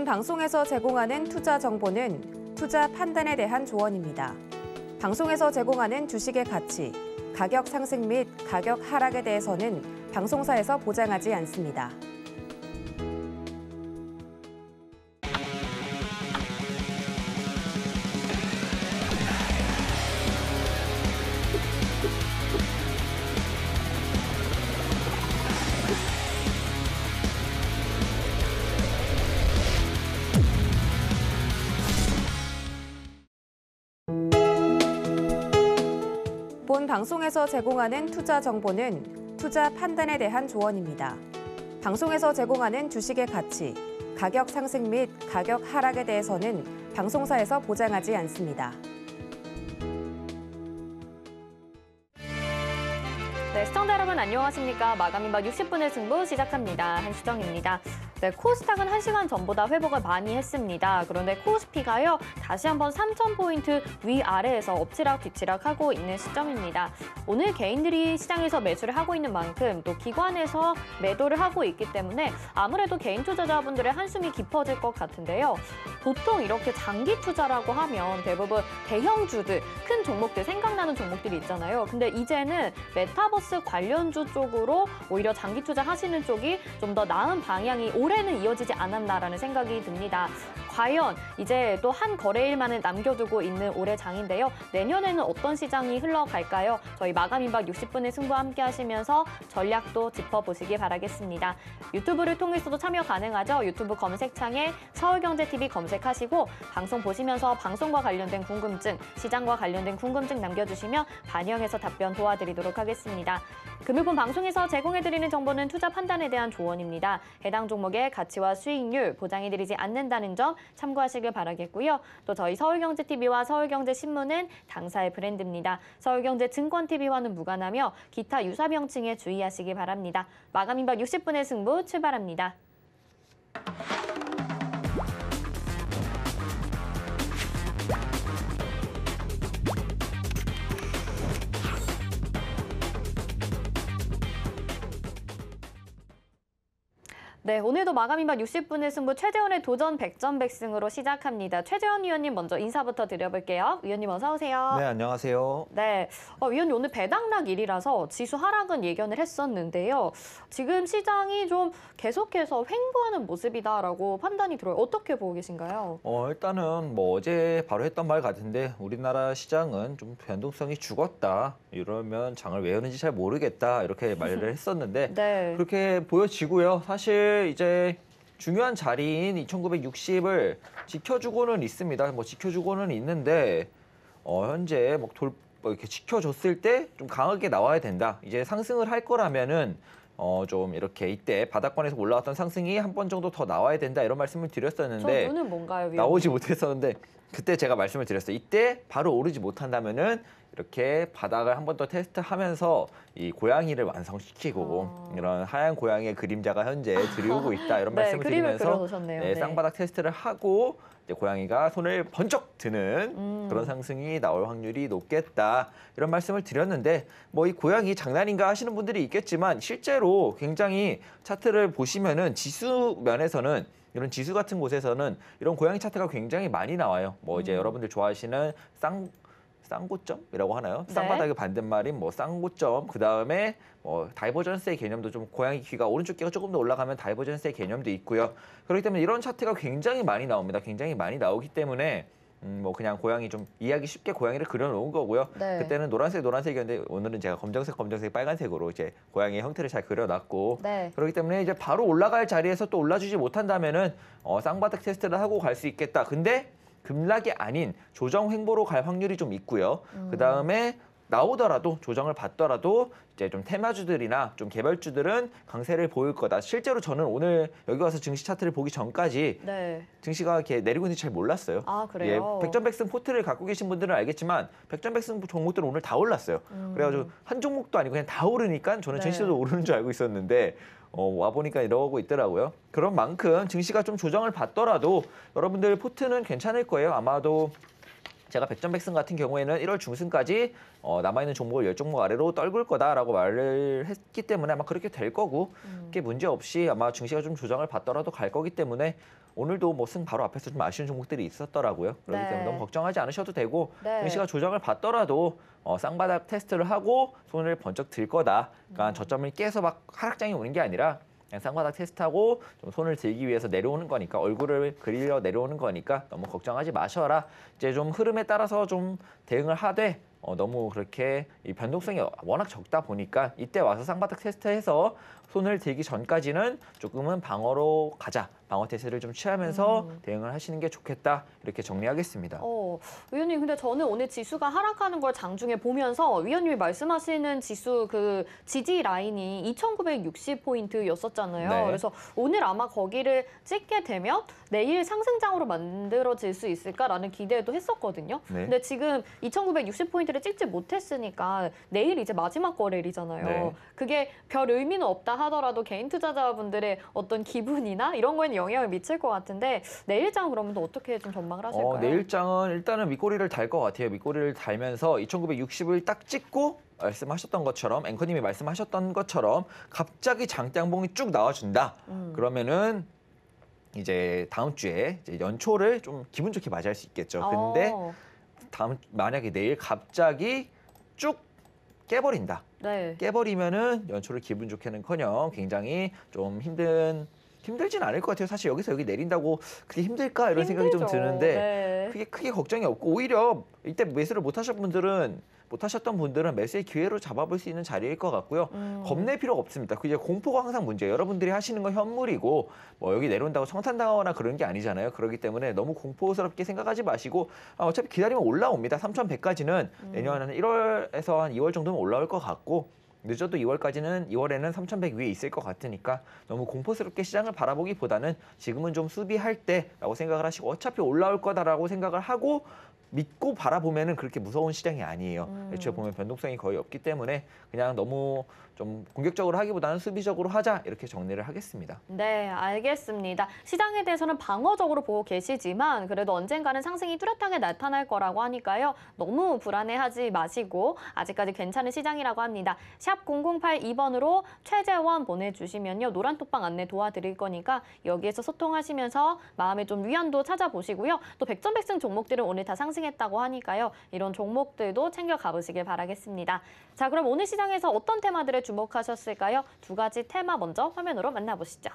본 방송에서 제공하는 투자 정보는 투자 판단에 대한 조언입니다. 방송에서 제공하는 주식의 가치, 가격 상승 및 가격 하락에 대해서는 방송사에서 보장하지 않습니다. 본 방송에서 제공하는 투자 정보는 투자 판단에 대한 조언입니다. 방송에서 제공하는 주식의 가치, 가격 상승 및 가격 하락에 대해서는 방송사에서 보장하지 않습니다. 네, 시청자 여러분 안녕하십니까? 마감 임박 60분의 승부 시작합니다. 한수정입니다. 네, 코스닥은 1시간 전보다 회복을 많이 했습니다. 그런데 코스피가요, 다시 한번 3,000포인트 위아래에서 엎치락 뒤치락 하고 있는 시점입니다. 오늘 개인들이 시장에서 매수를 하고 있는 만큼 또 기관에서 매도를 하고 있기 때문에 아무래도 개인 투자자분들의 한숨이 깊어질 것 같은데요. 보통 이렇게 장기 투자라고 하면 대부분 대형주들, 큰 종목들, 생각나는 종목들이 있잖아요. 근데 이제는 메타버스 관련주 쪽으로 오히려 장기 투자 하시는 쪽이 좀 더 나은 방향이 올해는 이어지지 않았나라는 생각이 듭니다. 과연 이제 또 한 거래일만을 남겨두고 있는 올해 장인데요. 내년에는 어떤 시장이 흘러갈까요? 저희 마감 임박 60분의 승부와 함께 하시면서 전략도 짚어보시기 바라겠습니다. 유튜브를 통해서도 참여 가능하죠. 유튜브 검색창에 서울경제TV 검색하시고 방송 보시면서 방송과 관련된 궁금증, 시장과 관련된 궁금증 남겨주시면 반영해서 답변 도와드리도록 하겠습니다. 금요일 방송에서 제공해드리는 정보는 투자 판단에 대한 조언입니다. 해당 종목의 가치와 수익률 보장해드리지 않는다는 점 참고하시길 바라겠고요. 또 저희 서울경제TV와 서울경제신문은 당사의 브랜드입니다. 서울경제증권TV와는 무관하며 기타 유사 명칭에 주의하시기 바랍니다. 마감 임박 60분의 승부 출발합니다. 네, 오늘도 마감 임박 60분의 승부 최재원의 도전 100점 100승으로 시작합니다. 최재원 위원님 먼저 인사부터 드려볼게요. 위원님 어서 오세요. 네, 안녕하세요. 네, 위원님 오늘 배당락일이라서 지수 하락은 예견을 했었는데요. 지금 시장이 좀 계속해서 횡보하는 모습이다라고 판단이 들어요. 어떻게 보고 계신가요? 일단은 뭐 어제 바로 했던 말 같은데 우리나라 시장은 좀 변동성이 죽었다. 이러면 장을 왜 하는지 잘 모르겠다. 이렇게 말을 했었는데 네. 그렇게 보여지고요. 사실 이제 중요한 자리인 2960을 지켜주고는 있습니다. 뭐 지켜주고는 있는데 현재 뭐 이렇게 지켜줬을 때 좀 강하게 나와야 된다. 이제 상승을 할 거라면은 좀 이렇게 이때 바닥권에서 올라왔던 상승이 한 번 정도 더 나와야 된다 이런 말씀을 드렸었는데 저는 뭔가요, 위원님? 나오지 못했었는데 그때 제가 말씀을 드렸어요. 이때 바로 오르지 못한다면은 이렇게 바닥을 한 번 더 테스트하면서 이 고양이를 완성시키고 이런 하얀 고양이의 그림자가 현재 들이오고 있다 이런 네, 말씀을 드리면서 네, 쌍바닥 테스트를 하고 이제 고양이가 손을 번쩍 드는 그런 상승이 나올 확률이 높겠다 이런 말씀을 드렸는데 뭐 이 고양이 장난인가 하시는 분들이 있겠지만 실제로 굉장히 차트를 보시면은 지수 면에서는 이런 지수 같은 곳에서는 이런 고양이 차트가 굉장히 많이 나와요. 뭐 이제 여러분들 좋아하시는 쌍고점이라고 하나요? 네. 쌍바닥의 반대말인 뭐 쌍고점, 그 다음에 뭐 다이버전스의 개념도 좀 고양이 귀가 오른쪽 귀가 조금 더 올라가면 다이버전스의 개념도 있고요. 그렇기 때문에 이런 차트가 굉장히 많이 나옵니다. 굉장히 많이 나오기 때문에 뭐 그냥 고양이 좀 이해하기 쉽게 고양이를 그려놓은 거고요. 네. 그때는 노란색이었는데 오늘은 제가 검정색, 빨간색으로 이제 고양이의 형태를 잘 그려놨고 네. 그렇기 때문에 이제 바로 올라갈 자리에서 또 올라주지 못한다면은 쌍바닥 테스트를 하고 갈 수 있겠다. 근데 급락이 아닌 조정 횡보로 갈 확률이 좀 있고요. 그 다음에 나오더라도 조정을 받더라도 이제 좀 테마주들이나 좀 개별주들은 강세를 보일 거다. 실제로 저는 오늘 여기 와서 증시 차트를 보기 전까지 네. 증시가 이렇게 내리고 있는지 잘 몰랐어요. 아, 그래요? 백전백승 포트를 갖고 계신 분들은 알겠지만 백전백승 종목들은 오늘 다 올랐어요. 그래가지고 한 종목도 아니고 그냥 다 오르니까 저는 네. 증시도 오르는 줄 알고 있었는데 와보니까 이러고 있더라고요. 그런 만큼 증시가 좀 조정을 받더라도 여러분들 포트는 괜찮을 거예요. 아마도 제가 백전백승 같은 경우에는 1월 중순까지 남아있는 종목을 10종목 아래로 떨굴 거다라고 말을 했기 때문에 아마 그렇게 될 거고 그게 문제 없이 아마 증시가 좀 조정을 받더라도 갈 거기 때문에 오늘도 뭐 승 바로 앞에서 좀 아쉬운 종목들이 있었더라고요. 그렇기 네. 때문에 너무 걱정하지 않으셔도 되고 네. 증시가 조정을 받더라도 쌍바닥 테스트를 하고 손을 번쩍 들 거다. 그러니까 저점을 깨서 막 하락장이 오는 게 아니라 그냥 쌍바닥 테스트하고 좀 손을 들기 위해서 내려오는 거니까 얼굴을 그리려 내려오는 거니까 너무 걱정하지 마셔라. 이제 좀 흐름에 따라서 좀 대응을 하되 너무 그렇게 이 변동성이 워낙 적다 보니까 이때 와서 쌍바닥 테스트해서 손을 들기 전까지는 조금은 방어로 가자. 방어 태세를 좀 취하면서 대응을 하시는 게 좋겠다. 이렇게 정리하겠습니다. 위원님, 근데 저는 오늘 지수가 하락하는 걸 장중에 보면서 위원님이 말씀하시는 지수 그 지지 라인이 2,960포인트였었잖아요. 네. 그래서 오늘 아마 거기를 찍게 되면 내일 상승장으로 만들어질 수 있을까라는 기대도 했었거든요. 네. 근데 지금 2,960포인트를 찍지 못했으니까 내일 이제 마지막 거래일이잖아요. 네. 그게 별 의미는 없다 하더라도 개인 투자자분들의 어떤 기분이나 이런 거에는 영향을 미칠 것 같은데 내일장 그러면 또 어떻게 좀 전망을 하실까요? 내일장은 일단은 밑꼬리를 달 것 같아요. 밑꼬리를 달면서 2,960을 딱 찍고 말씀하셨던 것처럼 앵커님이 말씀하셨던 것처럼 갑자기 장대양봉이 쭉 나와준다. 그러면은 이제 다음 주에 이제 연초를 좀 기분 좋게 맞이할 수 있겠죠. 근데 만약에 내일 갑자기 쭉 깨버린다. 네. 깨버리면은 연초를 기분 좋게는커녕 굉장히 좀 힘들진 않을 것 같아요. 사실 여기서 여기 내린다고 그게 힘들까 이런 생각이 좀 드는데 네. 그게 크게 걱정이 없고 오히려 이때 매수를 못 하셨던 분들은 매수의 기회로 잡아볼 수 있는 자리일 것 같고요. 겁낼 필요가 없습니다. 그 이제 공포가 항상 문제예요. 여러분들이 하시는 건 현물이고 뭐 여기 내려온다고 청탄당하거나 그런 게 아니잖아요. 그렇기 때문에 너무 공포스럽게 생각하지 마시고 어차피 기다리면 올라옵니다. 3,100까지는 내년 1월에서 한 2월 정도면 올라올 것 같고 늦어도 2월에는 3,100 위에 있을 것 같으니까 너무 공포스럽게 시장을 바라보기보다는 지금은 좀 수비할 때라고 생각을 하시고 어차피 올라올 거다라고 생각을 하고 믿고 바라보면은 그렇게 무서운 시장이 아니에요. 애초에 보면 변동성이 거의 없기 때문에 그냥 너무 좀 공격적으로 하기보다는 수비적으로 하자 이렇게 정리를 하겠습니다. 네, 알겠습니다. 시장에 대해서는 방어적으로 보고 계시지만 그래도 언젠가는 상승이 뚜렷하게 나타날 거라고 하니까요. 너무 불안해하지 마시고 아직까지 괜찮은 시장이라고 합니다. 샵 0082번으로 최재원 보내주시면요. 노란 톡방 안내 도와드릴 거니까 여기에서 소통하시면서 마음의 좀 위안도 찾아보시고요. 또 백전백승 종목들은 오늘 다 상승했다고 하니까요. 이런 종목들도 챙겨 가보시길 바라겠습니다. 자, 그럼 오늘 시장에서 어떤 테마들에 주목하셨을까요? 두 가지 테마 먼저 화면으로 만나보시죠.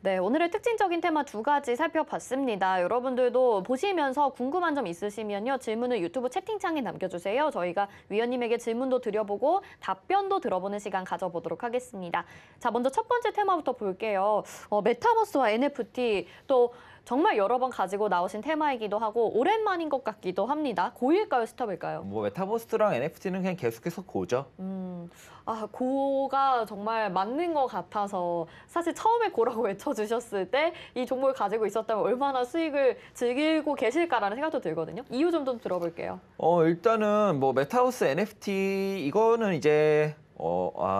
네, 오늘의 특징적인 테마 두 가지 살펴봤습니다. 여러분들도 보시면서 궁금한 점 있으시면요. 질문을 유튜브 채팅창에 남겨주세요. 저희가 위원님에게 질문도 드려보고 답변도 들어보는 시간 가져보도록 하겠습니다. 자, 먼저 첫 번째 테마부터 볼게요. 메타버스와 NFT 또 정말 여러 번 가지고 나오신 테마이기도 하고 오랜만인 것 같기도 합니다. 고일까요? 스탑일까요? 뭐 메타버스랑 NFT는 그냥 계속해서 고죠. 고가 정말 맞는 것 같아서 사실 처음에 고라고 외쳐주셨을 때 이 종목을 가지고 있었다면 얼마나 수익을 즐기고 계실까라는 생각도 들거든요. 이유 좀 들어볼게요. 일단은 뭐 메타버스 NFT 이거는 이제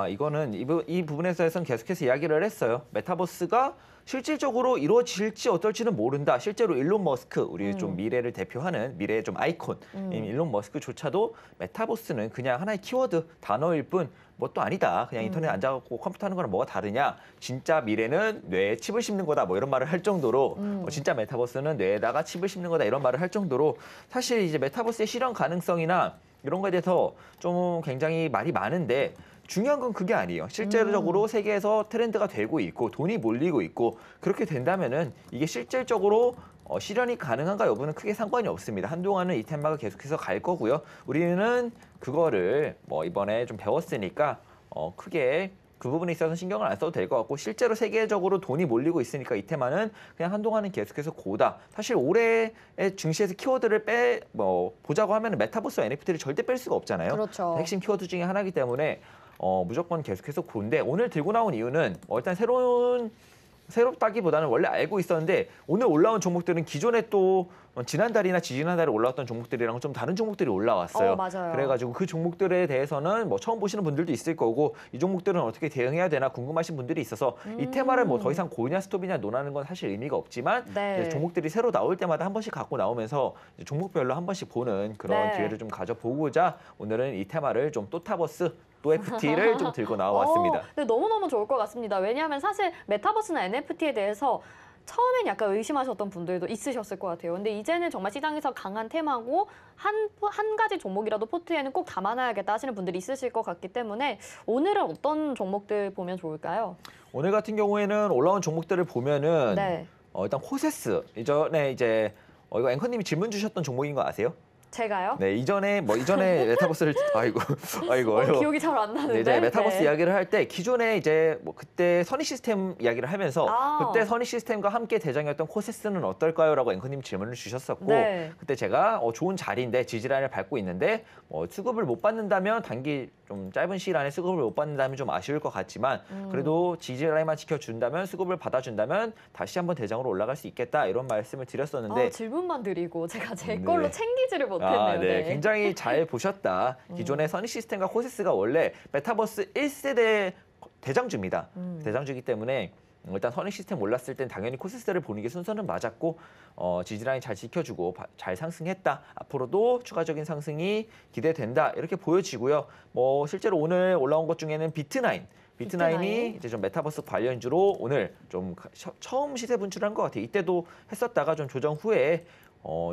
이거는 이 부분에서는 계속해서 이야기를 했어요. 메타버스가 실질적으로 이루어질지 어떨지는 모른다. 실제로 일론 머스크, 우리 좀 미래를 대표하는 미래의 좀 아이콘 일론 머스크조차도 메타버스는 그냥 하나의 키워드, 단어일 뿐 뭣도 아니다. 그냥 인터넷 앉아갖고 컴퓨터 하는 거랑 뭐가 다르냐. 진짜 미래는 뇌에 칩을 심는 거다. 뭐 이런 말을 할 정도로 진짜 메타버스는 뇌에다가 칩을 심는 거다. 이런 말을 할 정도로 사실 이제 메타버스의 실현 가능성이나 이런 거에 대해서 좀 굉장히 말이 많은데 중요한 건 그게 아니에요. 실제적으로 세계에서 트렌드가 되고 있고 돈이 몰리고 있고 그렇게 된다면은 이게 실질적으로 실현이 가능한가 여부는 크게 상관이 없습니다. 한동안은 이 테마가 계속해서 갈 거고요. 우리는 그거를 뭐 이번에 좀 배웠으니까 크게 그 부분에 있어서 신경을 안 써도 될 것 같고 실제로 세계적으로 돈이 몰리고 있으니까 이 테마는 그냥 한동안은 계속해서 고다. 사실 올해의 증시에서 키워드를 보자고 하면 메타버스와 NFT를 절대 뺄 수가 없잖아요. 그렇죠. 핵심 키워드 중에 하나이기 때문에 무조건 계속해서 고인데 오늘 들고 나온 이유는 일단 새로운 새롭다기보다는 원래 알고 있었는데 오늘 올라온 종목들은 기존에 또 지난달이나 지지난달에 올라왔던 종목들이랑 좀 다른 종목들이 올라왔어요. 맞아요. 그래가지고 그 종목들에 대해서는 뭐 처음 보시는 분들도 있을 거고 이 종목들은 어떻게 대응해야 되나 궁금하신 분들이 있어서 이 테마를 뭐 더 이상 고이냐 스톱이냐 논하는 건 사실 의미가 없지만 네. 이제 종목들이 새로 나올 때마다 한 번씩 갖고 나오면서 이제 종목별로 한 번씩 보는 그런 네. 기회를 좀 가져보고자 오늘은 이 테마를 좀 또타버스 또 FT를 좀 들고 나와봤습니다. 근데 너무너무 좋을 것 같습니다. 왜냐하면 사실 메타버스나 NFT에 대해서 처음엔 약간 의심하셨던 분들도 있으셨을 것 같아요. 근데 이제는 정말 시장에서 강한 테마고 한 가지 종목이라도 포트에는 꼭 담아놔야겠다 하시는 분들이 있으실 것 같기 때문에 오늘은 어떤 종목들 보면 좋을까요? 오늘 같은 경우에는 올라온 종목들을 보면은 네. 일단 코세스 이전에 이제 이거 앵커님이 질문 주셨던 종목인 거 아세요? 제가요? 네, 이전에 메타버스를 아이고 기억이 잘 안 나는데. 네, 이제 메타버스 네. 이야기를 할 때 기존에 이제 뭐 그때 선의 시스템 이야기를 하면서 그때 선의 시스템과 함께 대장이었던 코세스는 어떨까요?라고 앵커님 질문을 주셨었고 네. 그때 제가 좋은 자리인데 지지라인을 밟고 있는데 수급을 못 받는다면 단기 좀 짧은 시일 안에 수급을 못 받는다면 좀 아쉬울 것 같지만 그래도 지지라인만 지켜준다면 수급을 받아준다면 다시 한번 대장으로 올라갈 수 있겠다 이런 말씀을 드렸었는데 질문만 드리고 제가 제 네. 걸로 챙기지를 못했네요. 네. 굉장히 잘 보셨다. 기존의 선의 시스템과 코세스가 원래 메타버스 1세대 대장주입니다. 대장주이기 때문에 일단 선의 시스템 올랐을 땐 당연히 코세스를 보는 게 순서는 맞았고 지지라인 잘 지켜주고 잘 상승했다. 앞으로도 추가적인 상승이 기대된다. 이렇게 보여지고요. 뭐 실제로 오늘 올라온 것 중에는 비트나인이 이제 좀 메타버스 관련주로 오늘 좀 처음 시세 분출한 것 같아요. 이때도 했었다가 좀 조정 후에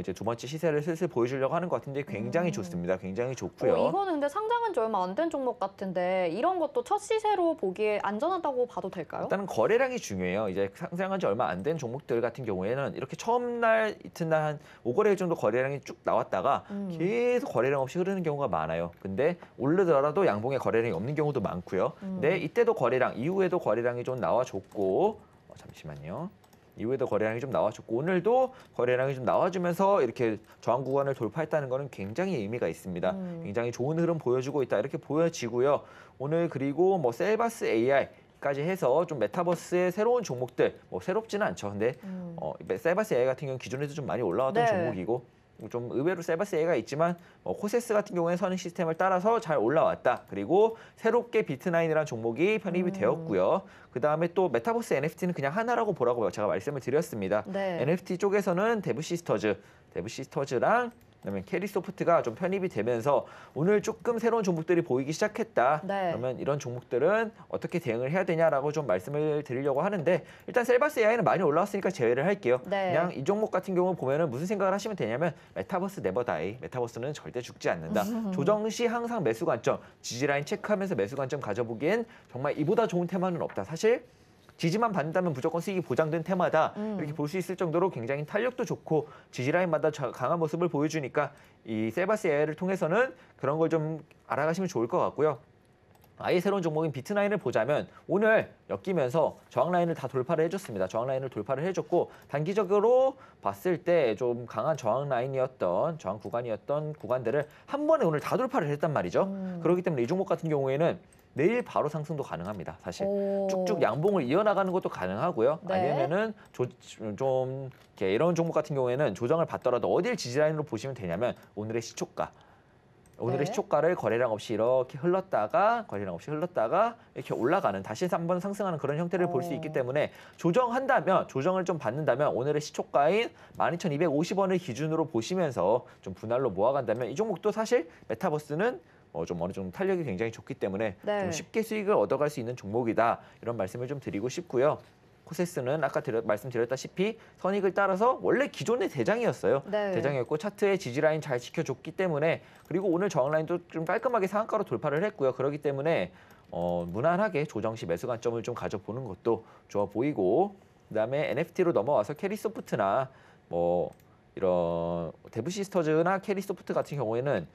이제 두 번째 시세를 슬슬 보여주려고 하는 것 같은데 굉장히 좋습니다. 굉장히 좋고요. 이거는 근데 상장한 지 얼마 안 된 종목 같은데 이런 것도 첫 시세로 보기에 안전하다고 봐도 될까요? 일단은 거래량이 중요해요. 이제 상장한 지 얼마 안 된 종목들 같은 경우에는 이렇게 처음 날 이튿날 한 5거래일 정도 거래량이 쭉 나왔다가 계속 거래량 없이 흐르는 경우가 많아요. 근데 오르더라도 양봉에 거래량이 없는 경우도 많고요. 근데 이때도 거래량, 이후에도 거래량이 좀 나와줬고 잠시만요. 이후에도 거래량이 좀 나와줬고 오늘도 거래량이 좀 나와주면서 이렇게 저항 구간을 돌파했다는 것은 굉장히 의미가 있습니다. 굉장히 좋은 흐름 보여주고 있다 이렇게 보여지고요. 오늘 그리고 뭐 셀바스 AI까지 해서 좀 메타버스의 새로운 종목들 뭐 새롭지는 않죠. 근데 셀바스 AI 같은 경우는 기존에도 좀 많이 올라왔던 종목이고 좀 의외로 셀바스 A가 있지만 코세스 같은 경우에는 선의 시스템을 따라서 잘 올라왔다. 그리고 새롭게 비트나인이라는 종목이 편입이 되었고요. 그다음에 또 메타버스 NFT는 그냥 하나라고 보라고 제가 말씀을 드렸습니다. NFT 쪽에서는 데브시스터즈랑 그다음에 캐리소프트가 좀 편입이 되면서 오늘 조금 새로운 종목들이 보이기 시작했다. 그러면 이런 종목들은 어떻게 대응을 해야 되냐라고 좀 말씀을 드리려고 하는데 일단 셀바스 AI는 많이 올라왔으니까 제외를 할게요. 그냥 이 종목 같은 경우 보면은 무슨 생각을 하시면 되냐면 메타버스 네버 다이. 메타버스는 절대 죽지 않는다. 조정 시 항상 매수 관점, 지지라인 체크하면서 매수 관점 가져보기엔 정말 이보다 좋은 테마는 없다. 사실 지지만 받는다면 무조건 수익이 보장된 테마다 이렇게 볼 수 있을 정도로 굉장히 탄력도 좋고 지지라인마다 강한 모습을 보여주니까 이 셀바스 AI를 통해서는 그런 걸 좀 알아가시면 좋을 것 같고요. 아예 새로운 종목인 비트나인을 보자면 오늘 엮이면서 저항라인을 다 돌파를 해줬습니다. 저항라인을 돌파를 해줬고 단기적으로 봤을 때 좀 강한 저항 구간이었던 구간들을 한 번에 오늘 다 돌파를 했단 말이죠. 그렇기 때문에 이 종목 같은 경우에는 내일 바로 상승도 가능합니다. 사실 쭉쭉 양봉을 이어나가는 것도 가능하고요. 아니면은 좀 이런 종목 같은 경우에는 조정을 받더라도 어딜 지지라인으로 보시면 되냐면 오늘의 시초가. 시초가를 거래량 없이 이렇게 흘렀다가 이렇게 올라가는 다시 한번 상승하는 그런 형태를 볼 수 있기 때문에 조정을 좀 받는다면 오늘의 시초가인 12,250원을 기준으로 보시면서 좀 분할로 모아간다면 이 종목도 사실 메타버스는 좀 어느 정도 탄력이 굉장히 좋기 때문에 좀 쉽게 수익을 얻어갈 수 있는 종목이다. 이런 말씀을 좀 드리고 싶고요. 코세스는 아까 말씀드렸다시피 선익을 따라서 원래 기존의 대장이었어요. 대장이었고 차트의 지지라인 잘 지켜줬기 때문에 그리고 오늘 저항라인도 좀 깔끔하게 상한가로 돌파를 했고요. 그렇기 때문에 무난하게 조정 시 매수 관점을 좀 가져보는 것도 좋아 보이고 그다음에 NFT로 넘어와서 캐리소프트나 뭐 이런 데브시스터즈나 캐리소프트 같은 경우에는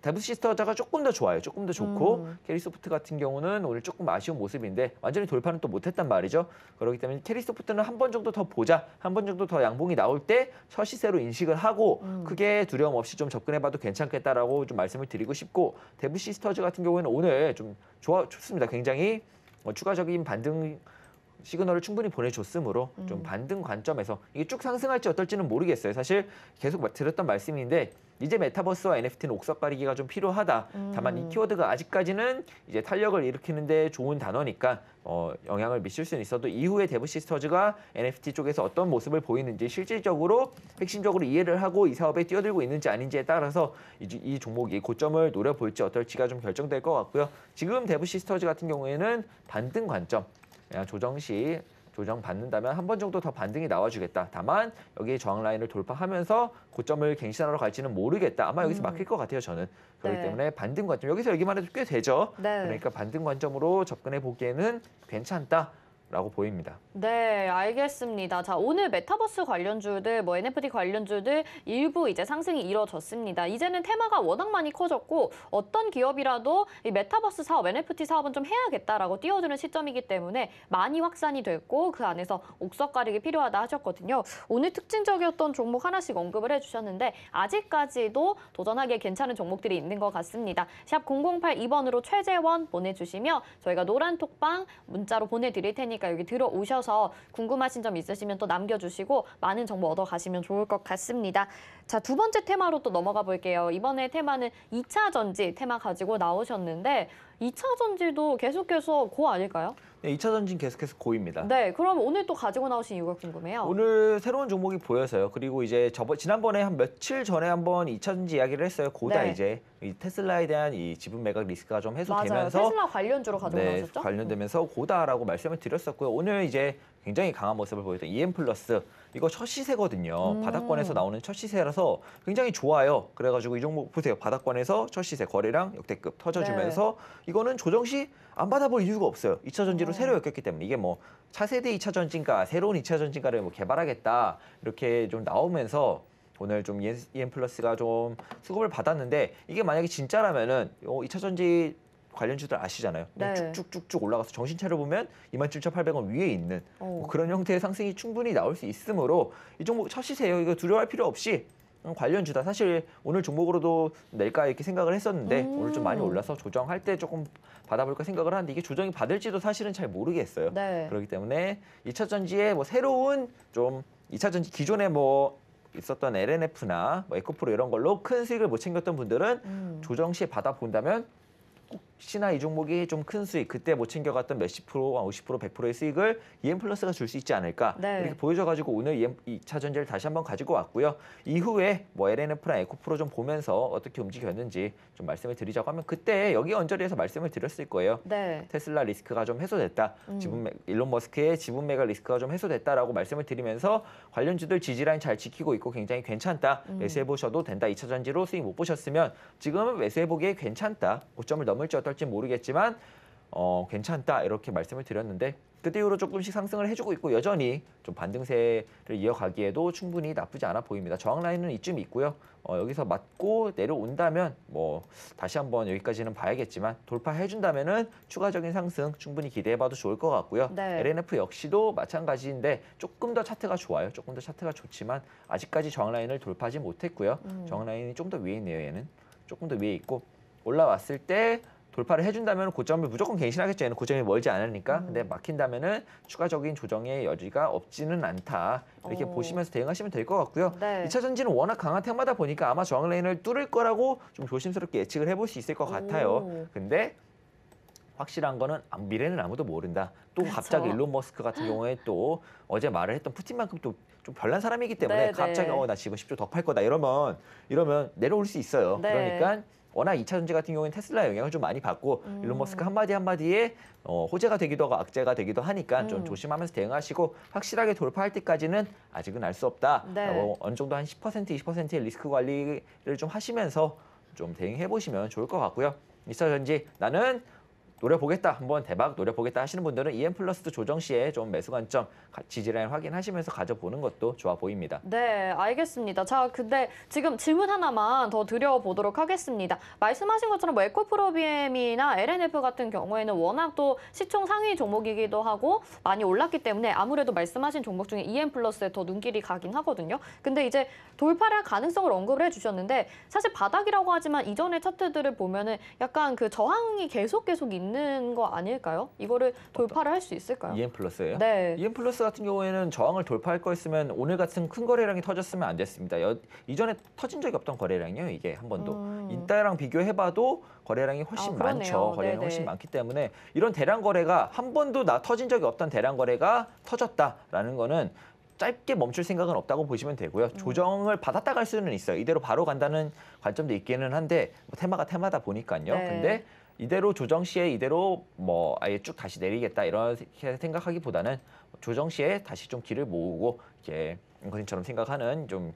데브시스터즈가 조금 더 좋아요. 조금 더 좋고 캐리소프트 같은 경우는 오늘 조금 아쉬운 모습인데 완전히 돌파는 또 못했단 말이죠. 그렇기 때문에 캐리소프트는 한 번 정도 더 보자. 한 번 정도 더 양봉이 나올 때 첫 시세로 인식을 하고 크게 두려움 없이 좀 접근해봐도 괜찮겠다라고 좀 말씀을 드리고 싶고 데브시스터즈 같은 경우에는 오늘 좀 좋습니다. 굉장히 추가적인 반등 시그널을 충분히 보내줬으므로 좀 반등 관점에서 이게 쭉 상승할지 어떨지는 모르겠어요. 사실 계속 드렸던 말씀인데 이제 메타버스와 NFT는 옥석가리기가 좀 필요하다. 다만 이 키워드가 아직까지는 이제 탄력을 일으키는데 좋은 단어니까 영향을 미칠 수는 있어도 이후에 데브 시스터즈가 NFT 쪽에서 어떤 모습을 보이는지 실질적으로 핵심적으로 이해를 하고 이 사업에 뛰어들고 있는지 아닌지에 따라서 이 종목이 고점을 노려볼지 어떨지가 좀 결정될 것 같고요. 지금 데브 시스터즈 같은 경우에는 반등 관점, 그냥 조정 시 조정 받는다면 한 번 정도 더 반등이 나와주겠다. 다만 여기 저항 라인을 돌파하면서 고점을 갱신하러 갈지는 모르겠다. 아마 여기서 막힐 것 같아요, 저는. 그렇기 네. 때문에 반등 관점, 여기서 여기만 해도 꽤 되죠. 네. 그러니까 반등 관점으로 접근해 보기에는 괜찮다라고 보입니다. 네, 알겠습니다. 자, 오늘 메타버스 관련주들, 뭐 NFT 관련주들 일부 이제 상승이 이뤄졌습니다. 이제는 테마가 워낙 많이 커졌고 어떤 기업이라도 이 메타버스 사업, NFT 사업은 좀 해야겠다라고 뛰어드는 시점이기 때문에 많이 확산이 됐고 그 안에서 옥석 가리기 필요하다 하셨거든요. 오늘 특징적이었던 종목 하나씩 언급을 해주셨는데 아직까지도 도전하기에 괜찮은 종목들이 있는 것 같습니다. 샵 0082번으로 최재원 보내주시면 저희가 노란 톡방 문자로 보내드릴 테니까 여기 들어오셔서 궁금하신 점 있으시면 또 남겨주시고 많은 정보 얻어가시면 좋을 것 같습니다. 자, 두 번째 테마로 또 넘어가 볼게요. 이번에 테마는 2차 전지 테마 가지고 나오셨는데 2차 전지도 계속해서 고 아닐까요? 네, 2차 전진 계속해서 고입니다. 네, 그럼 오늘 또 가지고 나오신 이유가 궁금해요. 오늘 새로운 종목이 보여서요. 그리고 이제 지난번에 한 며칠 전에 한번 2차 전지 이야기를 했어요. 고다 네. 이제 이 테슬라에 대한 이 지분 매각 리스크가 좀 맞아요. 해소되면서 테슬라 관련주로 가지고 네, 나오셨죠? 관련되면서 고다라고 말씀을 드렸었고요. 오늘 이제 굉장히 강한 모습을 보였던 EM 플러스 이거 첫 시세거든요. 바닥권에서 나오는 첫 시세라서 굉장히 좋아요. 그래가지고 이 종목 보세요. 바닥권에서 첫 시세 거래량 역대급 터져주면서 이거는 조정 시 안 받아볼 이유가 없어요. 2차 전지로 새로 엮였기 때문에 이게 뭐 차세대 2차 전지인가 새로운 2차 전지인가를 뭐 개발하겠다 이렇게 좀 나오면서 오늘 좀 EM 플러스가 좀 수급을 받았는데 이게 만약에 진짜라면은 2차 전지 관련주들 아시잖아요. 네. 쭉쭉쭉쭉 올라가서 정신 차려보면 27,800원 위에 있는 뭐 그런 형태의 상승이 충분히 나올 수 있으므로 이 종목 첫 시세예요. 이거 두려워할 필요 없이 관련주다. 사실 오늘 종목으로도 낼까 이렇게 생각을 했었는데 오늘 좀 많이 올라서 조정할 때 조금 받아볼까 생각을 하는데 이게 조정이 받을지도 사실은 잘 모르겠어요. 네. 그렇기 때문에 2차 전지에 뭐 새로운 좀 2차 전지 기존에 뭐 있었던 LNF나 뭐 에코프로 이런 걸로 큰 수익을 못 챙겼던 분들은 조정 시에 받아본다면 혹시나 이 종목이 좀 큰 수익, 그때 못 챙겨갔던 몇십 프로, 50%, 100%의 수익을 EM 플러스가 줄 수 있지 않을까 네. 이렇게 보여줘가지고 오늘 2차 전지를 다시 한번 가지고 왔고요. 이후에 뭐 LNF나 에코프로 좀 보면서 어떻게 움직였는지 좀 말씀을 드리자고 하면 그때 여기 언저리에서 말씀을 드렸을 거예요. 네. 테슬라 리스크가 좀 해소됐다. 일론 머스크의 지분 매각 리스크가 좀 해소됐다라고 말씀을 드리면서 관련주들 지지라인 잘 지키고 있고 굉장히 괜찮다. 매수해 보셔도 된다. 2차 전지로 수익 못 보셨으면 지금은 매수해 보기에 괜찮다. 고점을 넘을지 어떨지 모르겠지만 괜찮다 이렇게 말씀을 드렸는데 그때 이후로 조금씩 상승을 해주고 있고 여전히 좀 반등세를 이어가기에도 충분히 나쁘지 않아 보입니다. 저항 라인은 이쯤 있고요. 여기서 맞고 내려온다면 뭐 다시 한번 여기까지는 봐야겠지만 돌파해준다면은 추가적인 상승 충분히 기대해봐도 좋을 것 같고요. 네. LNF 역시도 마찬가지인데 조금 더 차트가 좋아요. 조금 더 차트가 좋지만 아직까지 저항 라인을 돌파하지 못했고요. 저항 라인이 좀 더 위에 있네요. 얘는 조금 더 위에 있고 올라왔을 때 돌파를 해준다면 고점을 무조건 갱신하겠죠. 얘는 고점이 멀지 않으니까. 근데 막힌다면은 추가적인 조정의 여지가 없지는 않다. 이렇게 보시면서 대응하시면 될 것 같고요. 네. 2차 전지는 워낙 강한 테마다 보니까 아마 저항 라인을 뚫을 거라고 좀 조심스럽게 예측을 해볼 수 있을 것 같아요. 근데 확실한 거는 미래는 아무도 모른다. 또 갑자기 일론 머스크 같은 경우에 또 어제 말을 했던 푸틴만큼 또 좀 별난 사람이기 때문에 네, 갑자기 네. 나 지분 10조 더 팔 거다 이러면 내려올 수 있어요. 네. 그러니까 워낙 2차 전지 같은 경우에는 테슬라 영향을 좀 많이 받고 일론 머스크 한마디에 호재가 되기도 하고 악재가 되기도 하니까 좀 조심하면서 대응하시고 확실하게 돌파할 때까지는 아직은 알 수 없다. 네. 어느 정도 한 10%, 20%의 리스크 관리를 좀 하시면서 좀 대응해 보시면 좋을 것 같고요. 2차 전지 나는 노려보겠다, 한번 대박 노려보겠다 하시는 분들은 EM 플러스 조정 시에 좀 매수 관점, 지지라인 확인하시면서 가져보는 것도 좋아 보입니다. 네, 알겠습니다. 자, 근데 지금 질문 하나만 더 드려보도록 하겠습니다. 말씀하신 것처럼 뭐 에코프로비엠이나 LNF 같은 경우에는 워낙 또 시총 상위 종목이기도 하고 많이 올랐기 때문에 아무래도 말씀하신 종목 중에 EM 플러스에 더 눈길이 가긴 하거든요. 근데 이제 돌파를 할 가능성을 언급을 해주셨는데 사실 바닥이라고 하지만 이전의 차트들을 보면은 약간 그 저항이 계속 있는 되는 거 아닐까요? 이거를 돌파를 할 수 있을까요? EM 플러스예요? 네. EM 플러스 같은 경우에는 저항을 돌파할 거였으면 오늘 같은 큰 거래량이 터졌으면 안 됐습니다. 이전에 터진 적이 없던 거래량이요. 이게 한 번도. 이때랑 비교해봐도 거래량이 훨씬 그러네요. 많죠. 거래량이 네네. 훨씬 많기 때문에 이런 대량 거래가 한 번도 터진 적이 없던 대량 거래가 터졌다라는 거는 짧게 멈출 생각은 없다고 보시면 되고요. 조정을 받았다 갈 수는 있어요. 이대로 바로 간다는 관점도 있기는 한데 뭐 테마가 테마다 보니까요. 네. 근데 이대로 조정 시에 이대로 뭐 아예 쭉 다시 내리겠다 이렇게 생각하기보다는 조정 시에 다시 좀 길을 모으고 이렇게 은커님처럼 생각하는 좀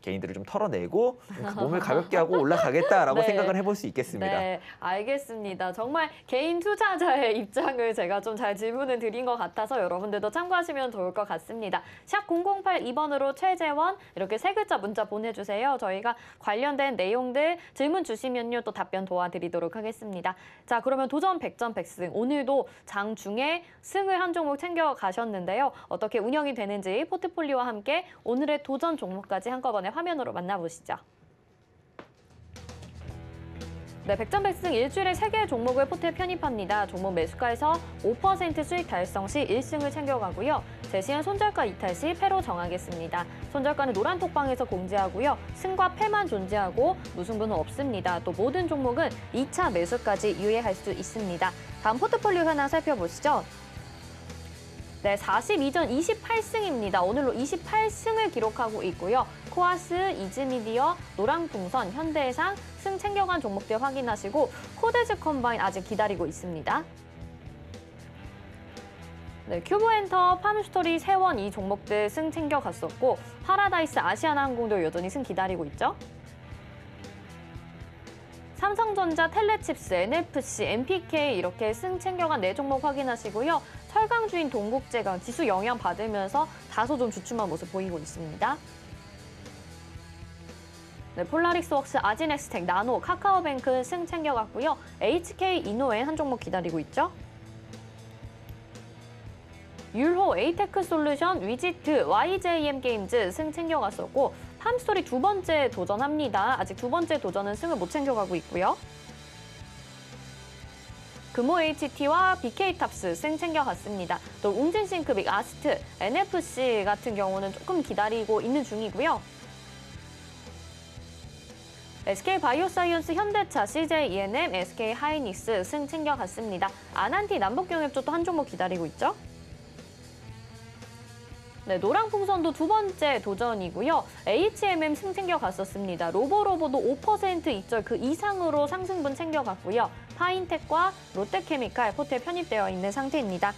개인들을 좀 털어내고 좀 몸을 가볍게 하고 올라가겠다라고 네. 생각을 해볼 수 있겠습니다. 네, 알겠습니다. 정말 개인 투자자의 입장을 제가 좀 잘 질문을 드린 것 같아서 여러분들도 참고하시면 좋을 것 같습니다. 샵 0082번으로 최재원 이렇게 세 글자 문자 보내주세요. 저희가 관련된 내용들 질문 주시면요 또 답변 도와드리도록 하겠습니다. 자, 그러면 도전 100점 100승 오늘도 장중에 승을 한 종목 챙겨 가셨는데요. 어떻게 운영이 되는지 포트폴리오와 함께 오늘의 도전 종목까지 한꺼번에 화면으로 만나보시죠. 네, 100점 100승 일주일에 3개의 종목을 포트에 편입합니다. 종목 매수가에서 5% 수익 달성 시 1승을 챙겨가고요. 제시한 손절가 이탈 시 패로 정하겠습니다. 손절가는 노란 톡방에서 공지하고요. 승과 패만 존재하고 무승부는 없습니다. 또 모든 종목은 2차 매수까지 유예할 수 있습니다. 다음 포트폴리오 현황 살펴보시죠. 네, 42전 28승입니다. 오늘로 28승을 기록하고 있고요. 코아스, 이즈미디어, 노랑풍선, 현대해상 승 챙겨간 종목들 확인하시고 코데즈 컴바인 아직 기다리고 있습니다. 네, 큐브엔터, 팜스토리, 세원 이 종목들 승 챙겨갔었고 파라다이스, 아시아나항공도 여전히 승 기다리고 있죠. 삼성전자, 텔레칩스, NFC, MPK 이렇게 승 챙겨간 4종목 확인하시고요. 철강주인 동국제강 지수 영향 받으면서 다소 좀 주춤한 모습 보이고 있습니다. 네, 폴라릭스웍스, 아진엑스텍, 나노, 카카오뱅크 승 챙겨갔고요. HK 이노엔 한 종목 기다리고 있죠. 율호, 에이테크솔루션, 위지트, YJM 게임즈 승 챙겨갔었고 팜스토리 2번째 도전합니다. 아직 2번째 도전은 승을 못 챙겨가고 있고요. 금호 HT와 BK탑스 승 챙겨갔습니다. 또 웅진싱크빅, 아스트, NFC 같은 경우는 조금 기다리고 있는 중이고요. SK바이오사이언스, 현대차, CJENM, SK하이닉스 승 챙겨갔습니다. 아난티, 남북경협조도 한 종목 기다리고 있죠. 네, 노랑풍선도 2번째 도전이고요. HMM 승 챙겨갔었습니다. 로보로보도 5% 익절 그 이상으로 상승분 챙겨갔고요. 파인텍과 롯데케미칼 포트에 편입되어 있는 상태입니다.